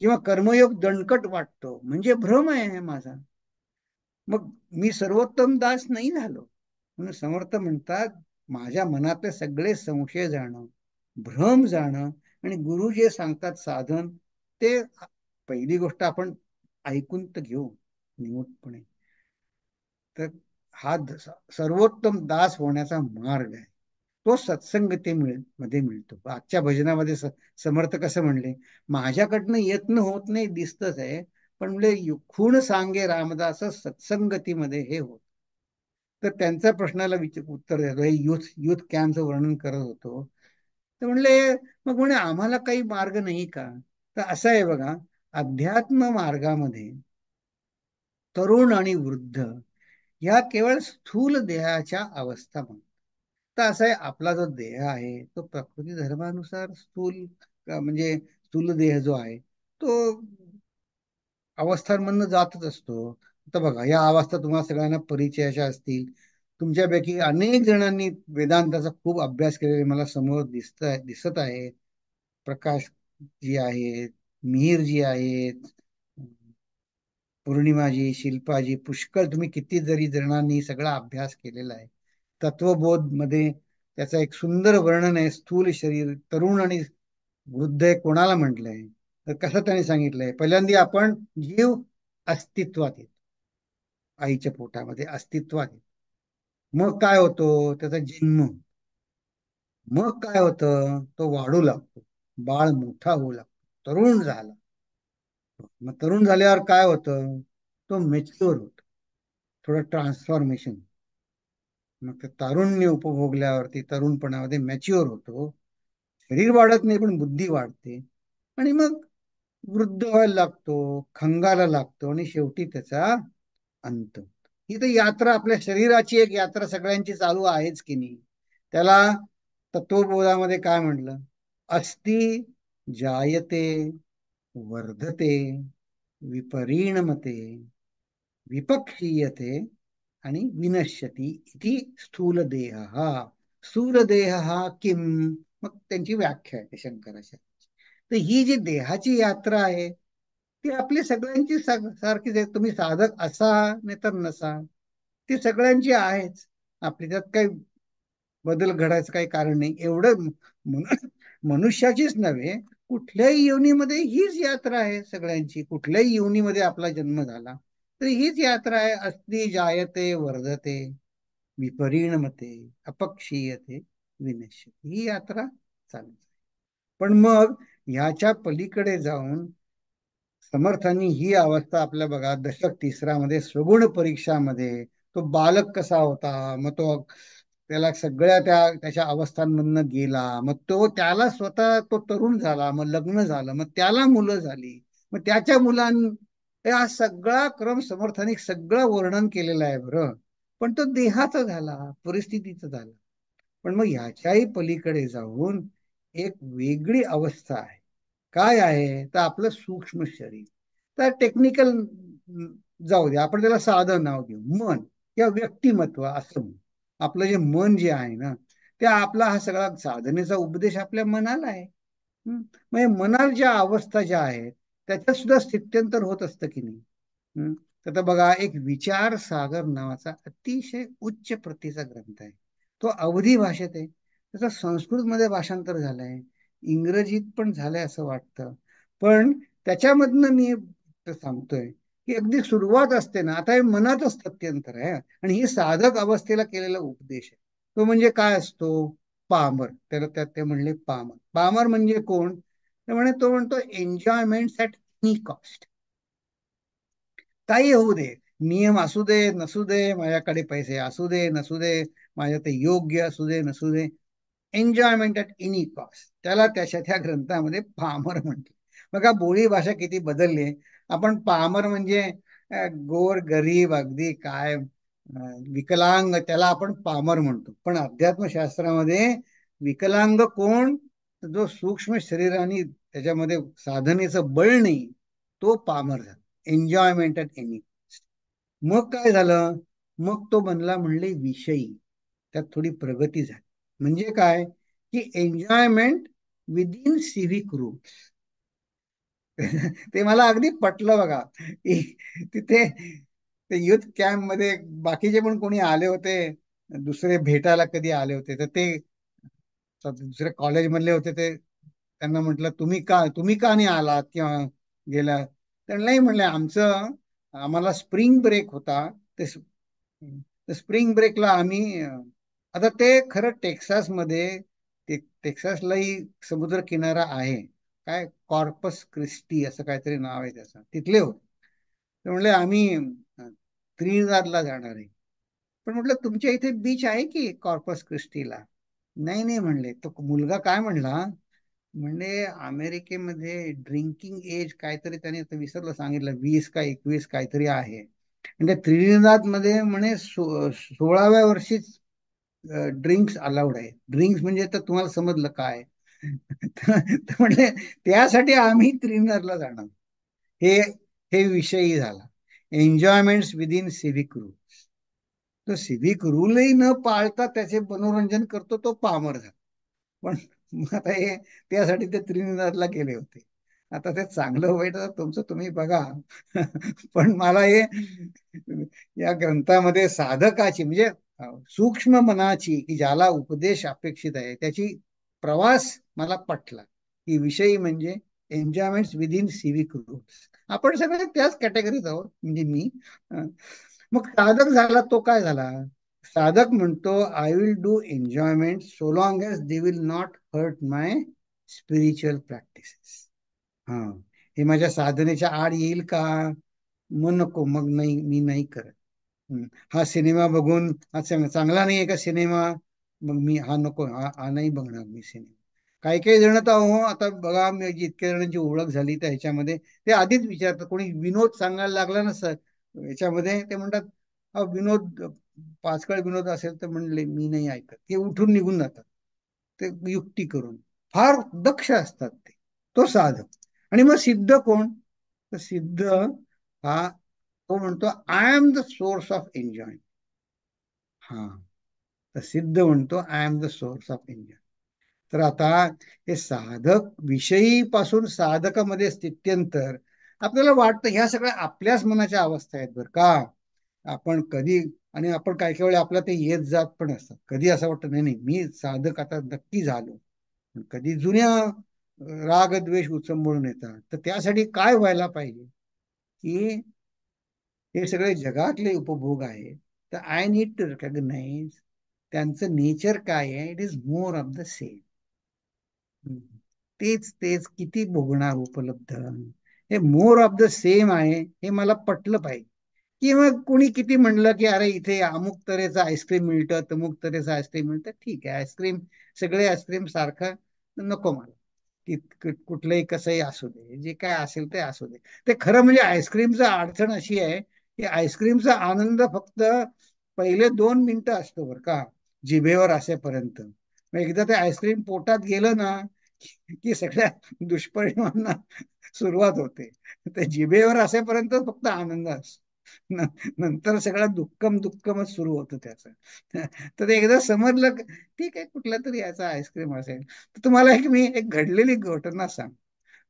किंवा कर्मयोग दणकट वाटतो म्हणजे भ्रम आहे माझा. मग मी सर्वोत्तम दास नाही झालो. म्हणून समर्थ म्हणतात, माझ्या मनातले सगळे संशय जाणं, भ्रम जाणं, आणि गुरु जे सांगतात साधन, ते पहिली गोष्ट आपण ऐकून तर घेऊ निमूटपणे. तर हा सर्वोत्तम दास होण्याचा मार्ग आहे. तो सत्संगते मध्ये मिळतो. आजच्या भजनामध्ये समर्थ कसं म्हणले, माझ्याकडनं यत्न होत नाही दिसतच आहे, पण म्हणजे खूण सांगे रामदास सत्संगतीमध्ये हे होत. तर त्यांच्या प्रश्नाला उत्तर देतो, हे युथ युथ कॅम्पचं वर्णन करत होतो. तर म्हणले, मग म्हणे आम्हाला काही मार्ग नाही का. तर असं आहे बघा, अध्यात्म मार्गामध्ये तरुण आणि वृद्ध या केवळ स्थूल देहाच्या अवस्था म्हणतात. तर असं आहे, आपला जो देह आहे तो प्रकृती धर्मानुसार स्थूल, म्हणजे स्थूल देह जो आहे तो अवस्थांमधनं जातच असतो. तर बघा, या अवस्था तुम्हाला सगळ्यांना परिचयाच्या असतील. तुमच्यापैकी अनेक जणांनी वेदांताचा खूप अभ्यास केलेला मला समोर दिसत आहे. प्रकाश जी आहेत, मिहीर जी आहेत, पौर्णिमाजी, शिल्पाजी, पुष्कळ, तुम्ही किती जरी जणांनी सगळा अभ्यास केलेला आहे. तत्वबोध मध्ये त्याचं एक सुंदर वर्णन आहे. स्थूल शरीर, तरुण आणि वृद्ध हे कोणाला म्हटलंय, तर कसं त्यांनी सांगितलंय, पहिल्यांदा आपण जीव अस्तित्वात येतो, आईच्या पोटामध्ये अस्तित्वात येतो. मग काय होतो, त्याचा जन्म. मग काय होतं, तो वाढू लागतो, बाळ मोठा होऊ लागतो, तरुण झाला. मग तरुण झाल्यावर काय होतं, तो मेच्युअर होतो, थोडं ट्रान्सफॉर्मेशन. मग ते तारुण्य उपभोगल्यावरती तरुणपणामध्ये मॅच्युअर होतो. शरीर वाढत नाही पण बुद्धी वाढते. आणि मग वृद्ध व्हायला लागतो, खंगाला लागतो, आणि शेवटी त्याचा अंत. ही तर यात्रा, आपल्या शरीराची एक यात्रा सगळ्यांची चालू आहेच की नाही. त्याला तत्वबोधामध्ये काय म्हटलं, अस्ति जायते वर्धते विपरिणमते विपक्षीयते आणि विनश्यती इति स्थूल देह. स्थूल देह किम, मग त्यांची व्याख्या आहे शंकराच्या. तर ही जी देहाची यात्रा आहे ती आपली सगळ्यांची सारखीच आहे. तुम्ही साधक असा नाही तर नसा, ती सगळ्यांची आहेच. आपली त्यात काही बदल घडायचं काही कारण नाही. एवढं मनुष्याचीच नव्हे, कुठल्याही योनीमध्ये हीच यात्रा आहे सगळ्यांची. कुठल्याही योनीमध्ये आपला जन्म झाला तर हीच यात्रा आहे. अस्ति जायते वर्धते विपरिणमते अपक्षीयते विनश्यते, ही यात्रा चालू. पण मग ह्याच्या पलीकडे जाऊन समर्थांनी ही अवस्था आपल्या, बघा, दशक तिसरा मध्ये सगुण परीक्षामध्ये तो बालक कसा होता, मग तो त्याला सगळ्या त्याच्या अवस्थांमधनं गेला, मग तो त्याला स्वतः तो तरुण झाला, मग लग्न झालं, मग त्याला मुलं झाली, मग त्याच्या हा सगळा क्रम समर्थांनी सगळं वर्णन केलेलं आहे बरं. पण तो देहाचा झाला, परिस्थितीचा झाला. पण मग ह्याच्याही पलीकडे जाऊन एक वेगळी अवस्था आहे. काय आहे तर आपलं सूक्ष्म शरीर. तर टेक्निकल जाऊ दे, आपण त्याला साधं नाव देऊ, मन किंवा व्यक्तिमत्व असं म्हणू. आपलं जे मन जे आहे ना, ते आपला हा सगळा साधनेचा उपदेश आपल्या मनाला आहे. हं. म्हणजे मनाला ज्या अवस्था ज्या आहेत त्याच्यात सुद्धा स्थित्यंतर होत असतं की नाही. हं. तर आता बघा, एक विचार सागर नावाचा अतिशय उच्च प्रतीचा ग्रंथ आहे. तो अवधी भाषेत आहे. त्याचं संस्कृतमध्ये भाषांतर झालंय, इंग्रजीत पण झालंय असं वाटतं. पण त्याच्यामधनं मी सांगतोय की अगदी सुरुवात असते ना, आता हे मनातच स्थित्यंतर आहे आणि ही साधक अवस्थेला केलेला उपदेश आहे. तो म्हणजे काय असतो? पामर. त्याला त्यात ते म्हणले पामर. पामर म्हणजे कोण? तो म्हणतो एन्जॉयमेंट ॲट एनी कॉस्ट. काही होऊ दे, नियम असू दे नसू दे, माझ्याकडे पैसे असू दे नसू दे, माझ्या ते योग्य असू दे नसू दे, एन्जॉयमेंट ॲट एनी कॉस्ट, त्याला त्याच्या त्या ग्रंथामध्ये पामर म्हणते. बघा बोली भाषा किती बदलली आहे. आपण पामर म्हणजे गोर गरीब अगदी काय विकलांग, त्याला आपण पामर म्हणतो. पण अध्यात्मशास्त्रामध्ये विकलांग कोण? जो सूक्ष्म शरीराने त्याच्यामध्ये साधनेचं बळ नाही, तो पामर झाला. Enjoyment at any cost. मग काय झालं? मग तो बनला म्हणले विषयी. त्यात थोडी प्रगती झाली. म्हणजे काय? की एन्जॉयमेंट विदिन सिव्हिक रूल्स. ते मला अगदी पटलं बघा. तिथे ते युथ कॅम्प मध्ये बाकीचे पण कोणी आले होते, दुसरे भेटायला कधी आले होते, तर ते दुसऱ्या कॉलेज मधले होते. ते त्यांना म्हटलं, तुम्ही का नाही आलात किंवा गेला? त्यांनाही म्हणले, आम्हाला स्प्रिंग ब्रेक होता. ते स्प्रिंग ब्रेकला आम्ही आता ते खरं टेक्सासमध्ये, टेक्सासलाही समुद्र किनारा आहे. काय कॉर्पस क्रिस्टी असं काहीतरी नाव आहे त्याचं, तिथले होते. ते म्हणले आम्ही त्रिनिदादला जाणार आहे. पण म्हटलं तुमच्या इथे बीच आहे की कॉर्पस क्रिस्टीला? नाही नाही म्हणले. तो मुलगा काय म्हणला, म्हणजे अमेरिकेमध्ये ड्रिंकिंग एज काहीतरी त्याने आता विसरलं, सांगितलं 20 का 21 काहीतरी आहे. म्हणजे त्रिनिदाद मध्ये म्हणे 16व्या वर्षीच ड्रिंक्स अलाउड आहे. ड्रिंक्स म्हणजे तर तुम्हाला समजलं काय. तर म्हणले त्यासाठी आम्ही त्रिनिदादला जाणार. हे हे विषयी झाला. Enjoyments within civic rule. तो सिव्हिक रूलही न पाळता त्याचे मनोरंजन करतो, तो पामर झाला. पण मग आता हे त्यासाठी ते त्रिनिदादला गेले होते. आता ते चांगलं वाईट आता तुमचं तुम्ही बघा. पण मला हे या ग्रंथामध्ये साधकाची म्हणजे सूक्ष्म मनाची, की ज्याला उपदेश अपेक्षित आहे, त्याची प्रवास मला पटला. की विषयी म्हणजे एन्जॉयमेंट विदिन सिव्हिक रूल्स. आपण सगळे त्याच कॅटेगरीत आहोत, म्हणजे मी. मग साधक झाला तो काय झाला? साधक म्हणतो I will do enjoyment so long as they will not hurt my spiritual practices. हा, हे माझ्या साधनेच्या आड येईल का? मग नको, मग नाही, मी नाही करत. हा सिनेमा बघून हा चांगला नाही आहे का सिनेमा, मग मी हा नको, हा नाही बघणार मी सिनेमा. काही काही जण तर हो, आता बघा मी इतक्या जणांची ओळख झाली त्या ह्याच्यामध्ये, ते आधीच विचारतात. कोणी विनोद सांगायला लागला ना सर याच्यामध्ये, ते म्हणतात विनोद पाचकळ विनोद असेल तर म्हणले मी नाही ऐकत, ते उठून निघून जातात. ते युक्ती करून फार दक्ष असतात ते. तो साधक. आणि मग सिद्ध कोण? तर सिद्ध हा, तो म्हणतो I am the source of enjoy. हा, तर सिद्ध म्हणतो I am the source of enjoy. तर आता हे साधक विषयी पासून साधकामध्ये स्थित्यंतर, आपल्याला वाटतं ह्या सगळ्या आपल्याच मनाच्या अवस्था आहेत बरं का. आपण कधी, आणि आपण काही काही वेळा आपल्याला ते येत जात पण असतात. कधी असं वाटतं नाही नाही मी साधक आता नक्की झालो. पण कधी जुन्या राग द्वेष उचंबळून येतात. तर त्यासाठी काय व्हायला पाहिजे? की हे सगळे जगातले उपभोग आहेत, तर आय नीड टू रेकॉग्नाइज त्यांचं नेचर काय आहे. It is more of the same. तेच तेच किती भोगणार उपलब्ध, हे मोर ऑफ द सेम आहे, हे मला पटलं पाहिजे. किंवा कोणी किती म्हणलं की अरे इथे अमुक तऱ्हेचं आईस्क्रीम मिळतं, तमुक तऱ्हेचं आईस्क्रीम मिळतं, ठीक आहे आईस्क्रीम, सगळे आईस्क्रीम सारखं नको मला. की कुठलंही कसंही असू दे, जे काय असेल ते असू दे. ते खरं म्हणजे आईस्क्रीमचं अडचण अशी आहे की आईस्क्रीमचा आनंद फक्त पहिले 2 मिनिटं असतो बरं का, जिभेवर असेपर्यंत. मग एकदा ते आईस्क्रीम पोटात गेलं ना, की सगळ्या दुष्परिणामांना सुरुवात होते. ते जिभेवर असेपर्यंत फक्त आनंद असतो. नंतर सगळं दुःखम दुःखमच सुरू होतं त्याचं. तर ते एकदा समजलं ठीक आहे, कुठला तरी याचा आईस्क्रीम असेल. तर तुम्हाला मी एक घडलेली घटना सांग.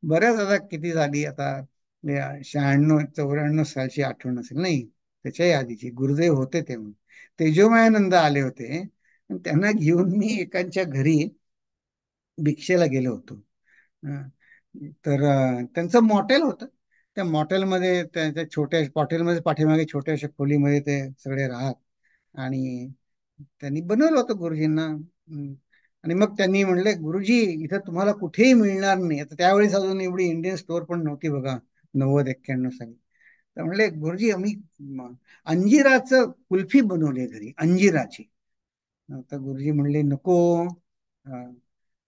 बऱ्याच आता किती झाली आता, 96-94 सालची आठवण असेल, नाही त्याच्याही आधीची. गुरुदेव होते तेव्हा, तेजोमयानंद आले होते आणि त्यांना घेऊन मी एकांच्या घरी भिक्षेला गेलो होतो. अं, तर त्यांचं मॉटेल होतं. त्या मॉटेलमध्ये, त्या छोट्या हॉटेलमध्ये पाठीमागे छोट्याशा खोलीमध्ये ते सगळे राहत. आणि त्यांनी बनवलं होतं गुरुजींना. आणि मग त्यांनी म्हणले, गुरुजी इथं तुम्हाला कुठेही मिळणार नाही. आता त्यावेळेस अजून एवढी इंडियन स्टोअर पण नव्हती बघा, 90-91 साली. तर म्हणले, गुरुजी आम्ही अंजिराचं कुल्फी बनवली घरी, अंजिराची. तर गुरुजी म्हणले नको. अं,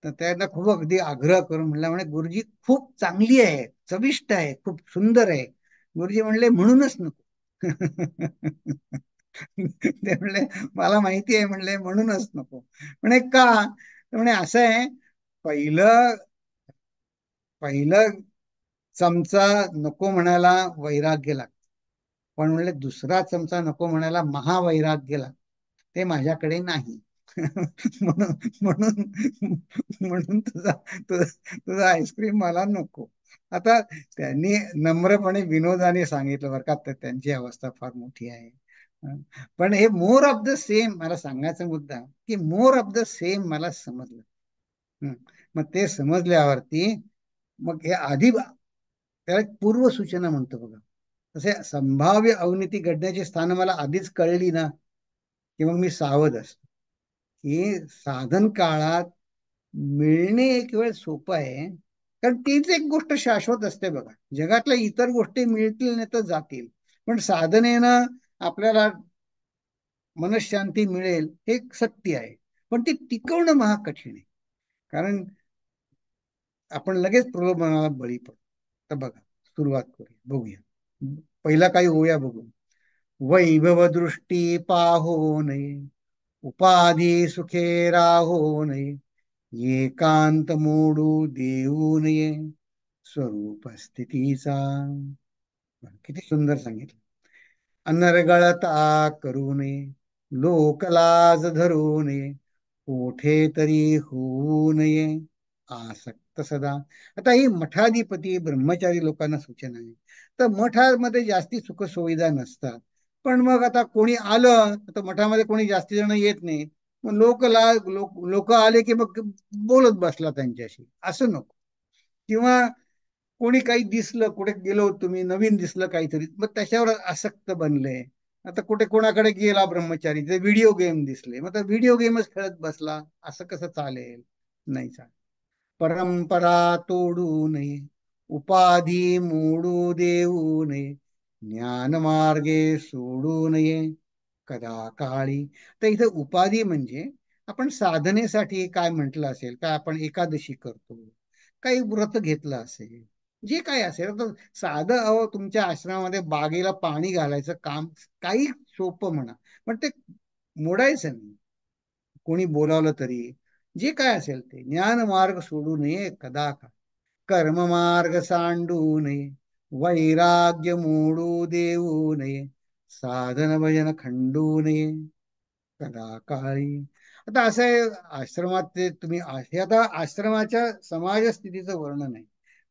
तर त्यांना खूप अगदी आग्रह करून म्हणला, म्हणे गुरुजी खूप चांगली आहे, चविष्ट आहे, खूप सुंदर आहे. गुरुजी म्हणले म्हणूनच नको. ते म्हणले मला माहिती आहे, म्हणले म्हणूनच नको. म्हणे का? तर म्हणे असं आहे, पहिलं पहिलं चमचा नको म्हणायला वैराग्य लागतं, पण म्हणले दुसरा चमचा नको म्हणायला महावैराग्य लागतं. ते माझ्याकडे नाही. म्हणून म्हणून म्हणून तुझा आईस्क्रीम मला नको. आता त्यांनी नम्रपणे विनोदाने सांगितलं बरं का, तर त्यांची अवस्था फार मोठी आहे. पण हे मोर ऑफ द सेम मला सांगायचा मुद्दा, की मोर ऑफ द सेम मला समजलं. हं. मग ते समजल्यावरती मग हे आधी त्याला एक पूर्व सूचना म्हणतो बघा. तसे संभाव्य अवनती घडण्याची स्थानं मला आधीच कळली ना, की मग मी सावध असतो. की साधन काळात मिळणे एक वेळ सोपं आहे, कारण तीच एक गोष्ट शाश्वत असते बघा. जगातल्या इतर गोष्टी मिळतील नाही तर जातील, पण साधनेनं आपल्याला मनशांती मिळेल हे सत्य आहे. पण ती टिकवणं महाग कठीण आहे. कारण आपण लगेच प्रलोभनाला बळी पडतो. तर बघा, सुरुवात करूया, बघूया पहिला काही ओव्या बघू. वैभव दृष्टी पाहो नये, उपाधी सुखे राहो नये, एकांत मोडू देऊ नये, स्वरूप स्थितीचा. किती सुंदर सांगितलं. अनर्गळता करू नये, लोकलाज धरू नये, कोठे तरी होऊ नये आसक्त सदा. आता ही मठाधिपती ब्रह्मचारी लोकांना सूचना आहे. तर मठामध्ये जास्ती सुखसुविधा नसतात. पण मग आता कोणी आलं, आता मठामध्ये कोणी जास्ती जण येत नाही, मग लोक आले की मग बोलत बसला त्यांच्याशी, असं नको. किंवा कोणी काही दिसलं, कुठे गेलो तुम्ही, नवीन दिसलं काहीतरी, मग त्याच्यावर आसक्त बनले. आता कुठे कोणाकडे गेला ब्रह्मचारी, ते व्हिडिओ गेम दिसले, मग व्हिडिओ गेमच खेळत बसला, असं कसं चालेल? नाही चालेल. परंपरा तोडू नये, उपाधी मोडू देऊ नये, ज्ञान मार्गे सोडू नये कदा काळी. तर इथे उपाधी म्हणजे आपण साधनेसाठी काय म्हटलं असेल, काय आपण एकादशी करतो, काही व्रत घेतलं असेल, जे काय असेल. तर साधं अहो तुमच्या आश्रमामध्ये बागेला पाणी घालायचं काम काही सोपं म्हणा, पण ते मोडायचं नाही कोणी बोलावलं तरी. जे काय असेल ते ज्ञान मार्ग सोडू नये कदा का, कर्म मार्ग सांडू नये, वैराग्य मोडू देऊ नये, साधन भजन खंडू नये कदा काळी. आता असं आहे, आश्रमात ते तुम्ही हे आता आश्रमाच्या समाज स्थितीचं वर्णन आहे.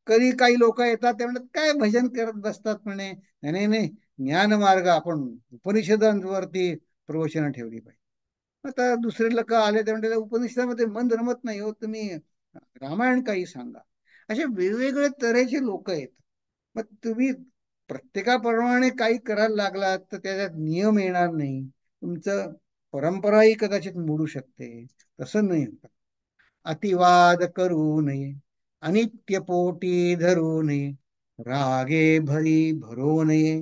कधी काही लोक येतात ते म्हणतात काय भजन करत बसतात म्हणे. नाही नाही नाही, ज्ञान मार्ग आपण उपनिषदांवरती प्रवचन ठेवली पाहिजे. आता दुसरे लोक आले ते म्हणतात उपनिषदामध्ये मन रमत नाही हो, तुम्ही रामायण काही सांगा. असे वेगवेगळे तऱ्हेचे लोक आहेत. मग तुम्ही प्रत्येकाप्रमाणे काही करायला लागलात तर त्याच्यात नियम येणार नाही, तुमचं परंपराही कदाचित मोडू शकते. तसं नाही. अतिवाद करू नये, अनित्य पोटी धरू नये, रागे भरी भरो नये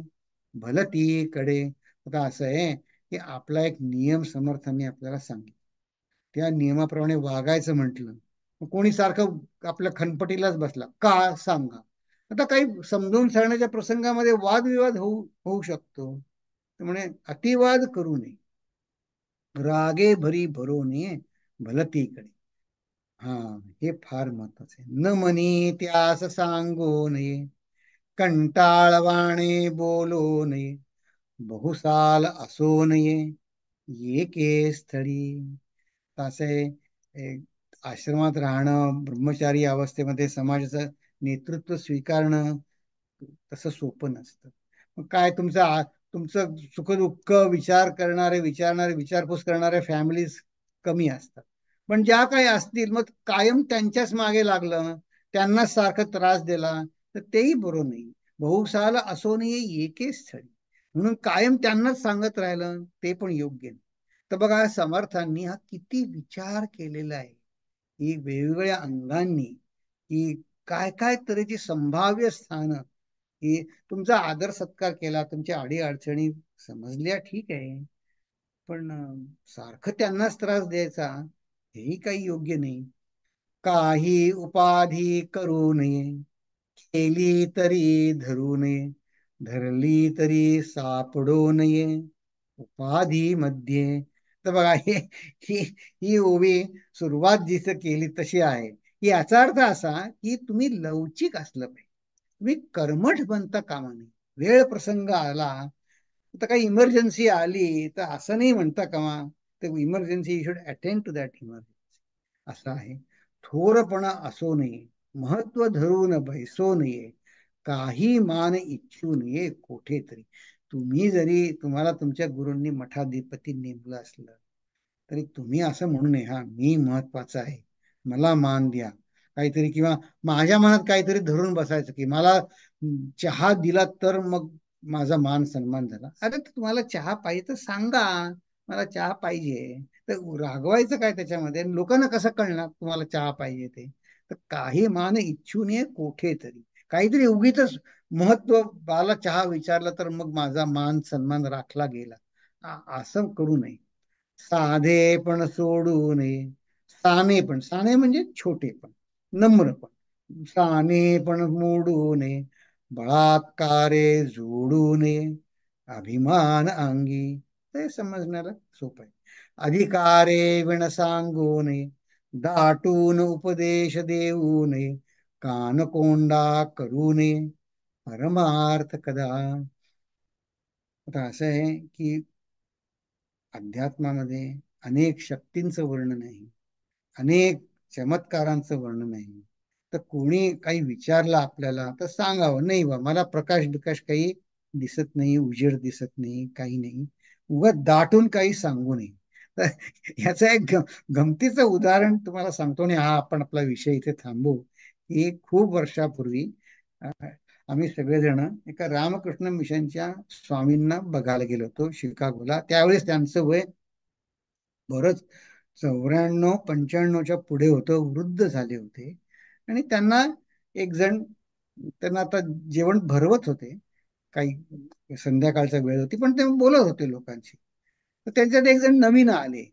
भलतीकडे. आता असं आहे की आपला एक नियम समर्थांनी आपल्याला सांगितलं, त्या नियमाप्रमाणे वागायचं म्हटलं, कोणी सारखं आपल्या खनपटीलाच बसला का सांगा. आता काही समजावून सांगण्याच्या प्रसंगामध्ये वादविवाद होऊ शकतो. त्यामुळे अतिवाद करू नये, रागे भरी भरो नये भलतीकडे. हा, हे फार महत्वाचं आहे. न मनी त्यास सांगू नये, कंटाळवाणे बोलू नये, बहुसाल असो नये एके स्थळी. असं आहे, एक आश्रमात राहणं, ब्रह्मचारी अवस्थेमध्ये समाजाचं नेतृत्व स्वीकारणं तसं सोपं नसतं. मग काय तुमचं सुखदुःख विचारणारे, विचारपूस करणारे फॅमिलीज कमी असतात. पण ज्या काही असतील, मग कायम त्यांच्याच मागे लागलं, त्यांनाच सारखं त्रास दिला, तर तेही बरोबर नाही. बहुसाल असो नये एके स्थळी, म्हणून कायम त्यांनाच सांगत राहिलं ते पण योग्य नाही. तर बघा, समर्थांनी हा किती विचार केलेला आहे, ही वेगवेगळ्या अंगांनी, ही काय काय तऱ्हेची संभाव्य स्थानं, की तुमचा आदर सत्कार केला, तुमच्या अडी अडचणी समजल्या, ठीक आहे. पण सारखं त्यांनाच त्रास द्यायचा हेही काही योग्य नाही. काही उपाधी करू नये, केली तरी धरू नये, धरली तरी सापडू नये उपाधी मध्ये. तर बघा, ही ही ओवी सुरुवात जिथं केली तशी आहे. याचा अर्थ असा की तुम्ही लवचिक असलं पाहिजे, तुम्ही कर्मठ बनता कामा नये. वेळ प्रसंग आला, तर काही इमर्जन्सी आली, तर असं नाही म्हणता कामा, तर emergency you should attend to that emergency, असं आहे. थोरपणा असो नये, महत्व धरून बैसो नये, काही मान इच्छू नये कोठे तरी. तुम्हाला तुमच्या गुरूंनी मठाधिपती नेमलं असलं, तरी तुम्ही असं म्हणू नये, हा मी महत्वाचा आहे, मला मान द्या काहीतरी, किंवा माझ्या मनात काहीतरी धरून बसायचं की मला चहा दिला तर मग माझा मान सन्मान झाला. अरे, तुम्हाला चहा पाहिजे तर सांगा, मला चहा पाहिजे. तर रागवायचं काय त्याच्यामध्ये? लोकांना कसं कळणार तुम्हाला चहा पाहिजे ते? तर काही मान इच्छू नये कोठे तरी, काहीतरी उगीच महत्व, बाला चहा विचारला तर मग माझा मान सन्मान राखला गेला, असं करू नये. साधे पण सोडू नये, साने म्हणजे छोटे पण, नम्र पण, साने पण मोडू नये, बळात्कारे जोडू नये, अभिमान अंगी. ते समजण्याला सोपं आहे. अधिकारे विण सांगू नये, दाटून उपदेश देऊ नये, कानकोंडा करू नये, परमार्थ कदा. आता असं आहे की अध्यात्मामध्ये अनेक शक्तींचं वर्णन आहे, अनेक चमत्कारांचं वर्णन आहे. तर कोणी काही विचारलं आपल्याला तर सांगावं, नाही बा, मला प्रकाश बिकाश काही दिसत नाही, उजेड दिसत नाही, काही नाही. उगाच दाटून काही सांगू नये. तर याचं एक गमतीचं उदाहरण तुम्हाला सांगतो, आणि हा आपण आपला विषय इथे थांबू. की खूप वर्षापूर्वी आम्ही सगळेजण एका रामकृष्ण मिशनच्या स्वामींना बघायला गेलो होतो शिकागोला. त्यावेळेस त्यांचं वय बरंच 94-95च्या पुढे होतं, वृद्ध झाले होते. आणि एक जण त्यांना आता जेवण भरवत होते, काही संध्याकाळचा वेळ होती, पण ते बोलत होते लोकांशी. तर त्यांच्यात एक जण नवीन आले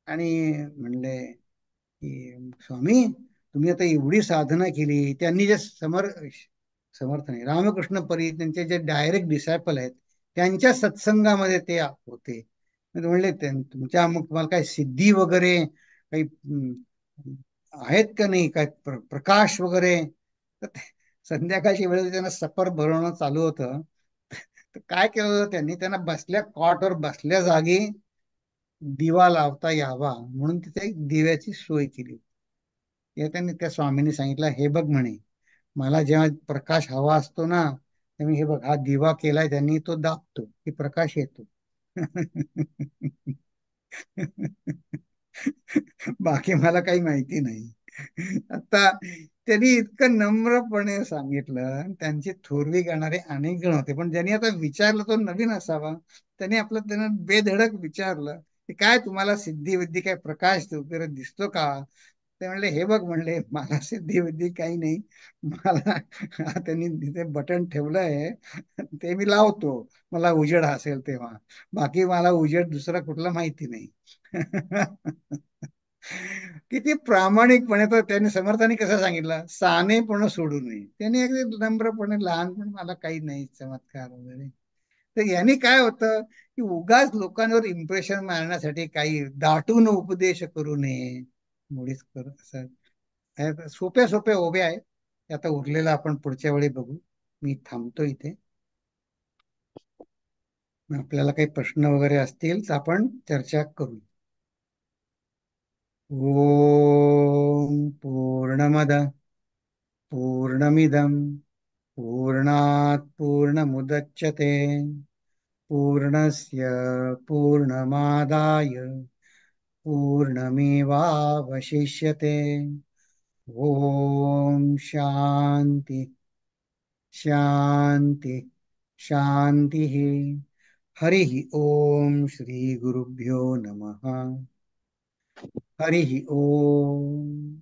आणि म्हणले की, स्वामी, तुम्ही आता एवढी साधना केली. त्यांनी जे समर्थ नाही, रामकृष्ण परी त्यांचे जे डायरेक्ट डिसायपल आहेत, त्यांच्या सत्संगामध्ये ते होते. मग म्हणले, तुमच्या मग तुम्हाला काय सिद्धी वगैरे काही आहेत का नाही, काय प्रकाश वगैरे? तर संध्याकाळची वेळ होती, त्यांना सफर भरवणं चालू होतं. तर काय केलं होतं त्यांनी, त्यांना बसल्या कॉटवर बसल्या जागी दिवा लावता यावा म्हणून तिथे एक दिव्याची सोय केली. या त्यांनी त्या स्वामींनी सांगितलं, हे बघ म्हणे, मला जेव्हा प्रकाश हवा असतो ना, तेव्हा हे बघ, हा दिवा केलाय त्यांनी, तो दाबतो की प्रकाश येतो. बाकी मला काही माहिती नाही. आता त्यांनी इतकं नम्रपणे सांगितलं. त्यांची थोरवी गाणारे अनेक जण होते, पण ज्यांनी आता विचारलं, तो नवीन असावा, त्यांना बेधडक विचारलं की, काय तुम्हाला सिद्धी विद्धी, काय प्रकाश वगैरे दिसतो का? ते म्हणले, हे बघ म्हणले, मला सिद्धी विद्धी काही नाही. मला त्यांनी तिथे बटन ठेवलं आहे, ते मी लावतो मला उजेड असेल तेव्हा. बाकी मला उजेड दुसरा कुठला माहिती नाही. किती प्रामाणिकपणे. तर त्यांनी समर्थांनी कसं सांगितलं, सानेपण सोडू नये. त्यांनी अगदी नम्रपणे, लहानपण मला काही नाही चमत्कार वगैरे. तर यांनी काय होतं की, उगाच लोकांवर इम्प्रेशन मारण्यासाठी काही दाटून उपदेश करू नये, मुळीच करू असं. हे सोप्या सोप्या ओव्या आहेत. ते आता उरलेलं आपण पुढच्या वेळी बघू. मी थांबतो इथे. आपल्याला काही प्रश्न वगैरे असतील तर आपण चर्चा करू. ओम पूर्णमद पूर्णमिदं पूर्णात् पूर्णमुदच्यते पूर्णस्य पूर्णमादाय पूर्णमेवावशिष्यते. ओम शांती शांती शांति. हरि ओम श्री गुरुभ्यो नमः. हरि ओम.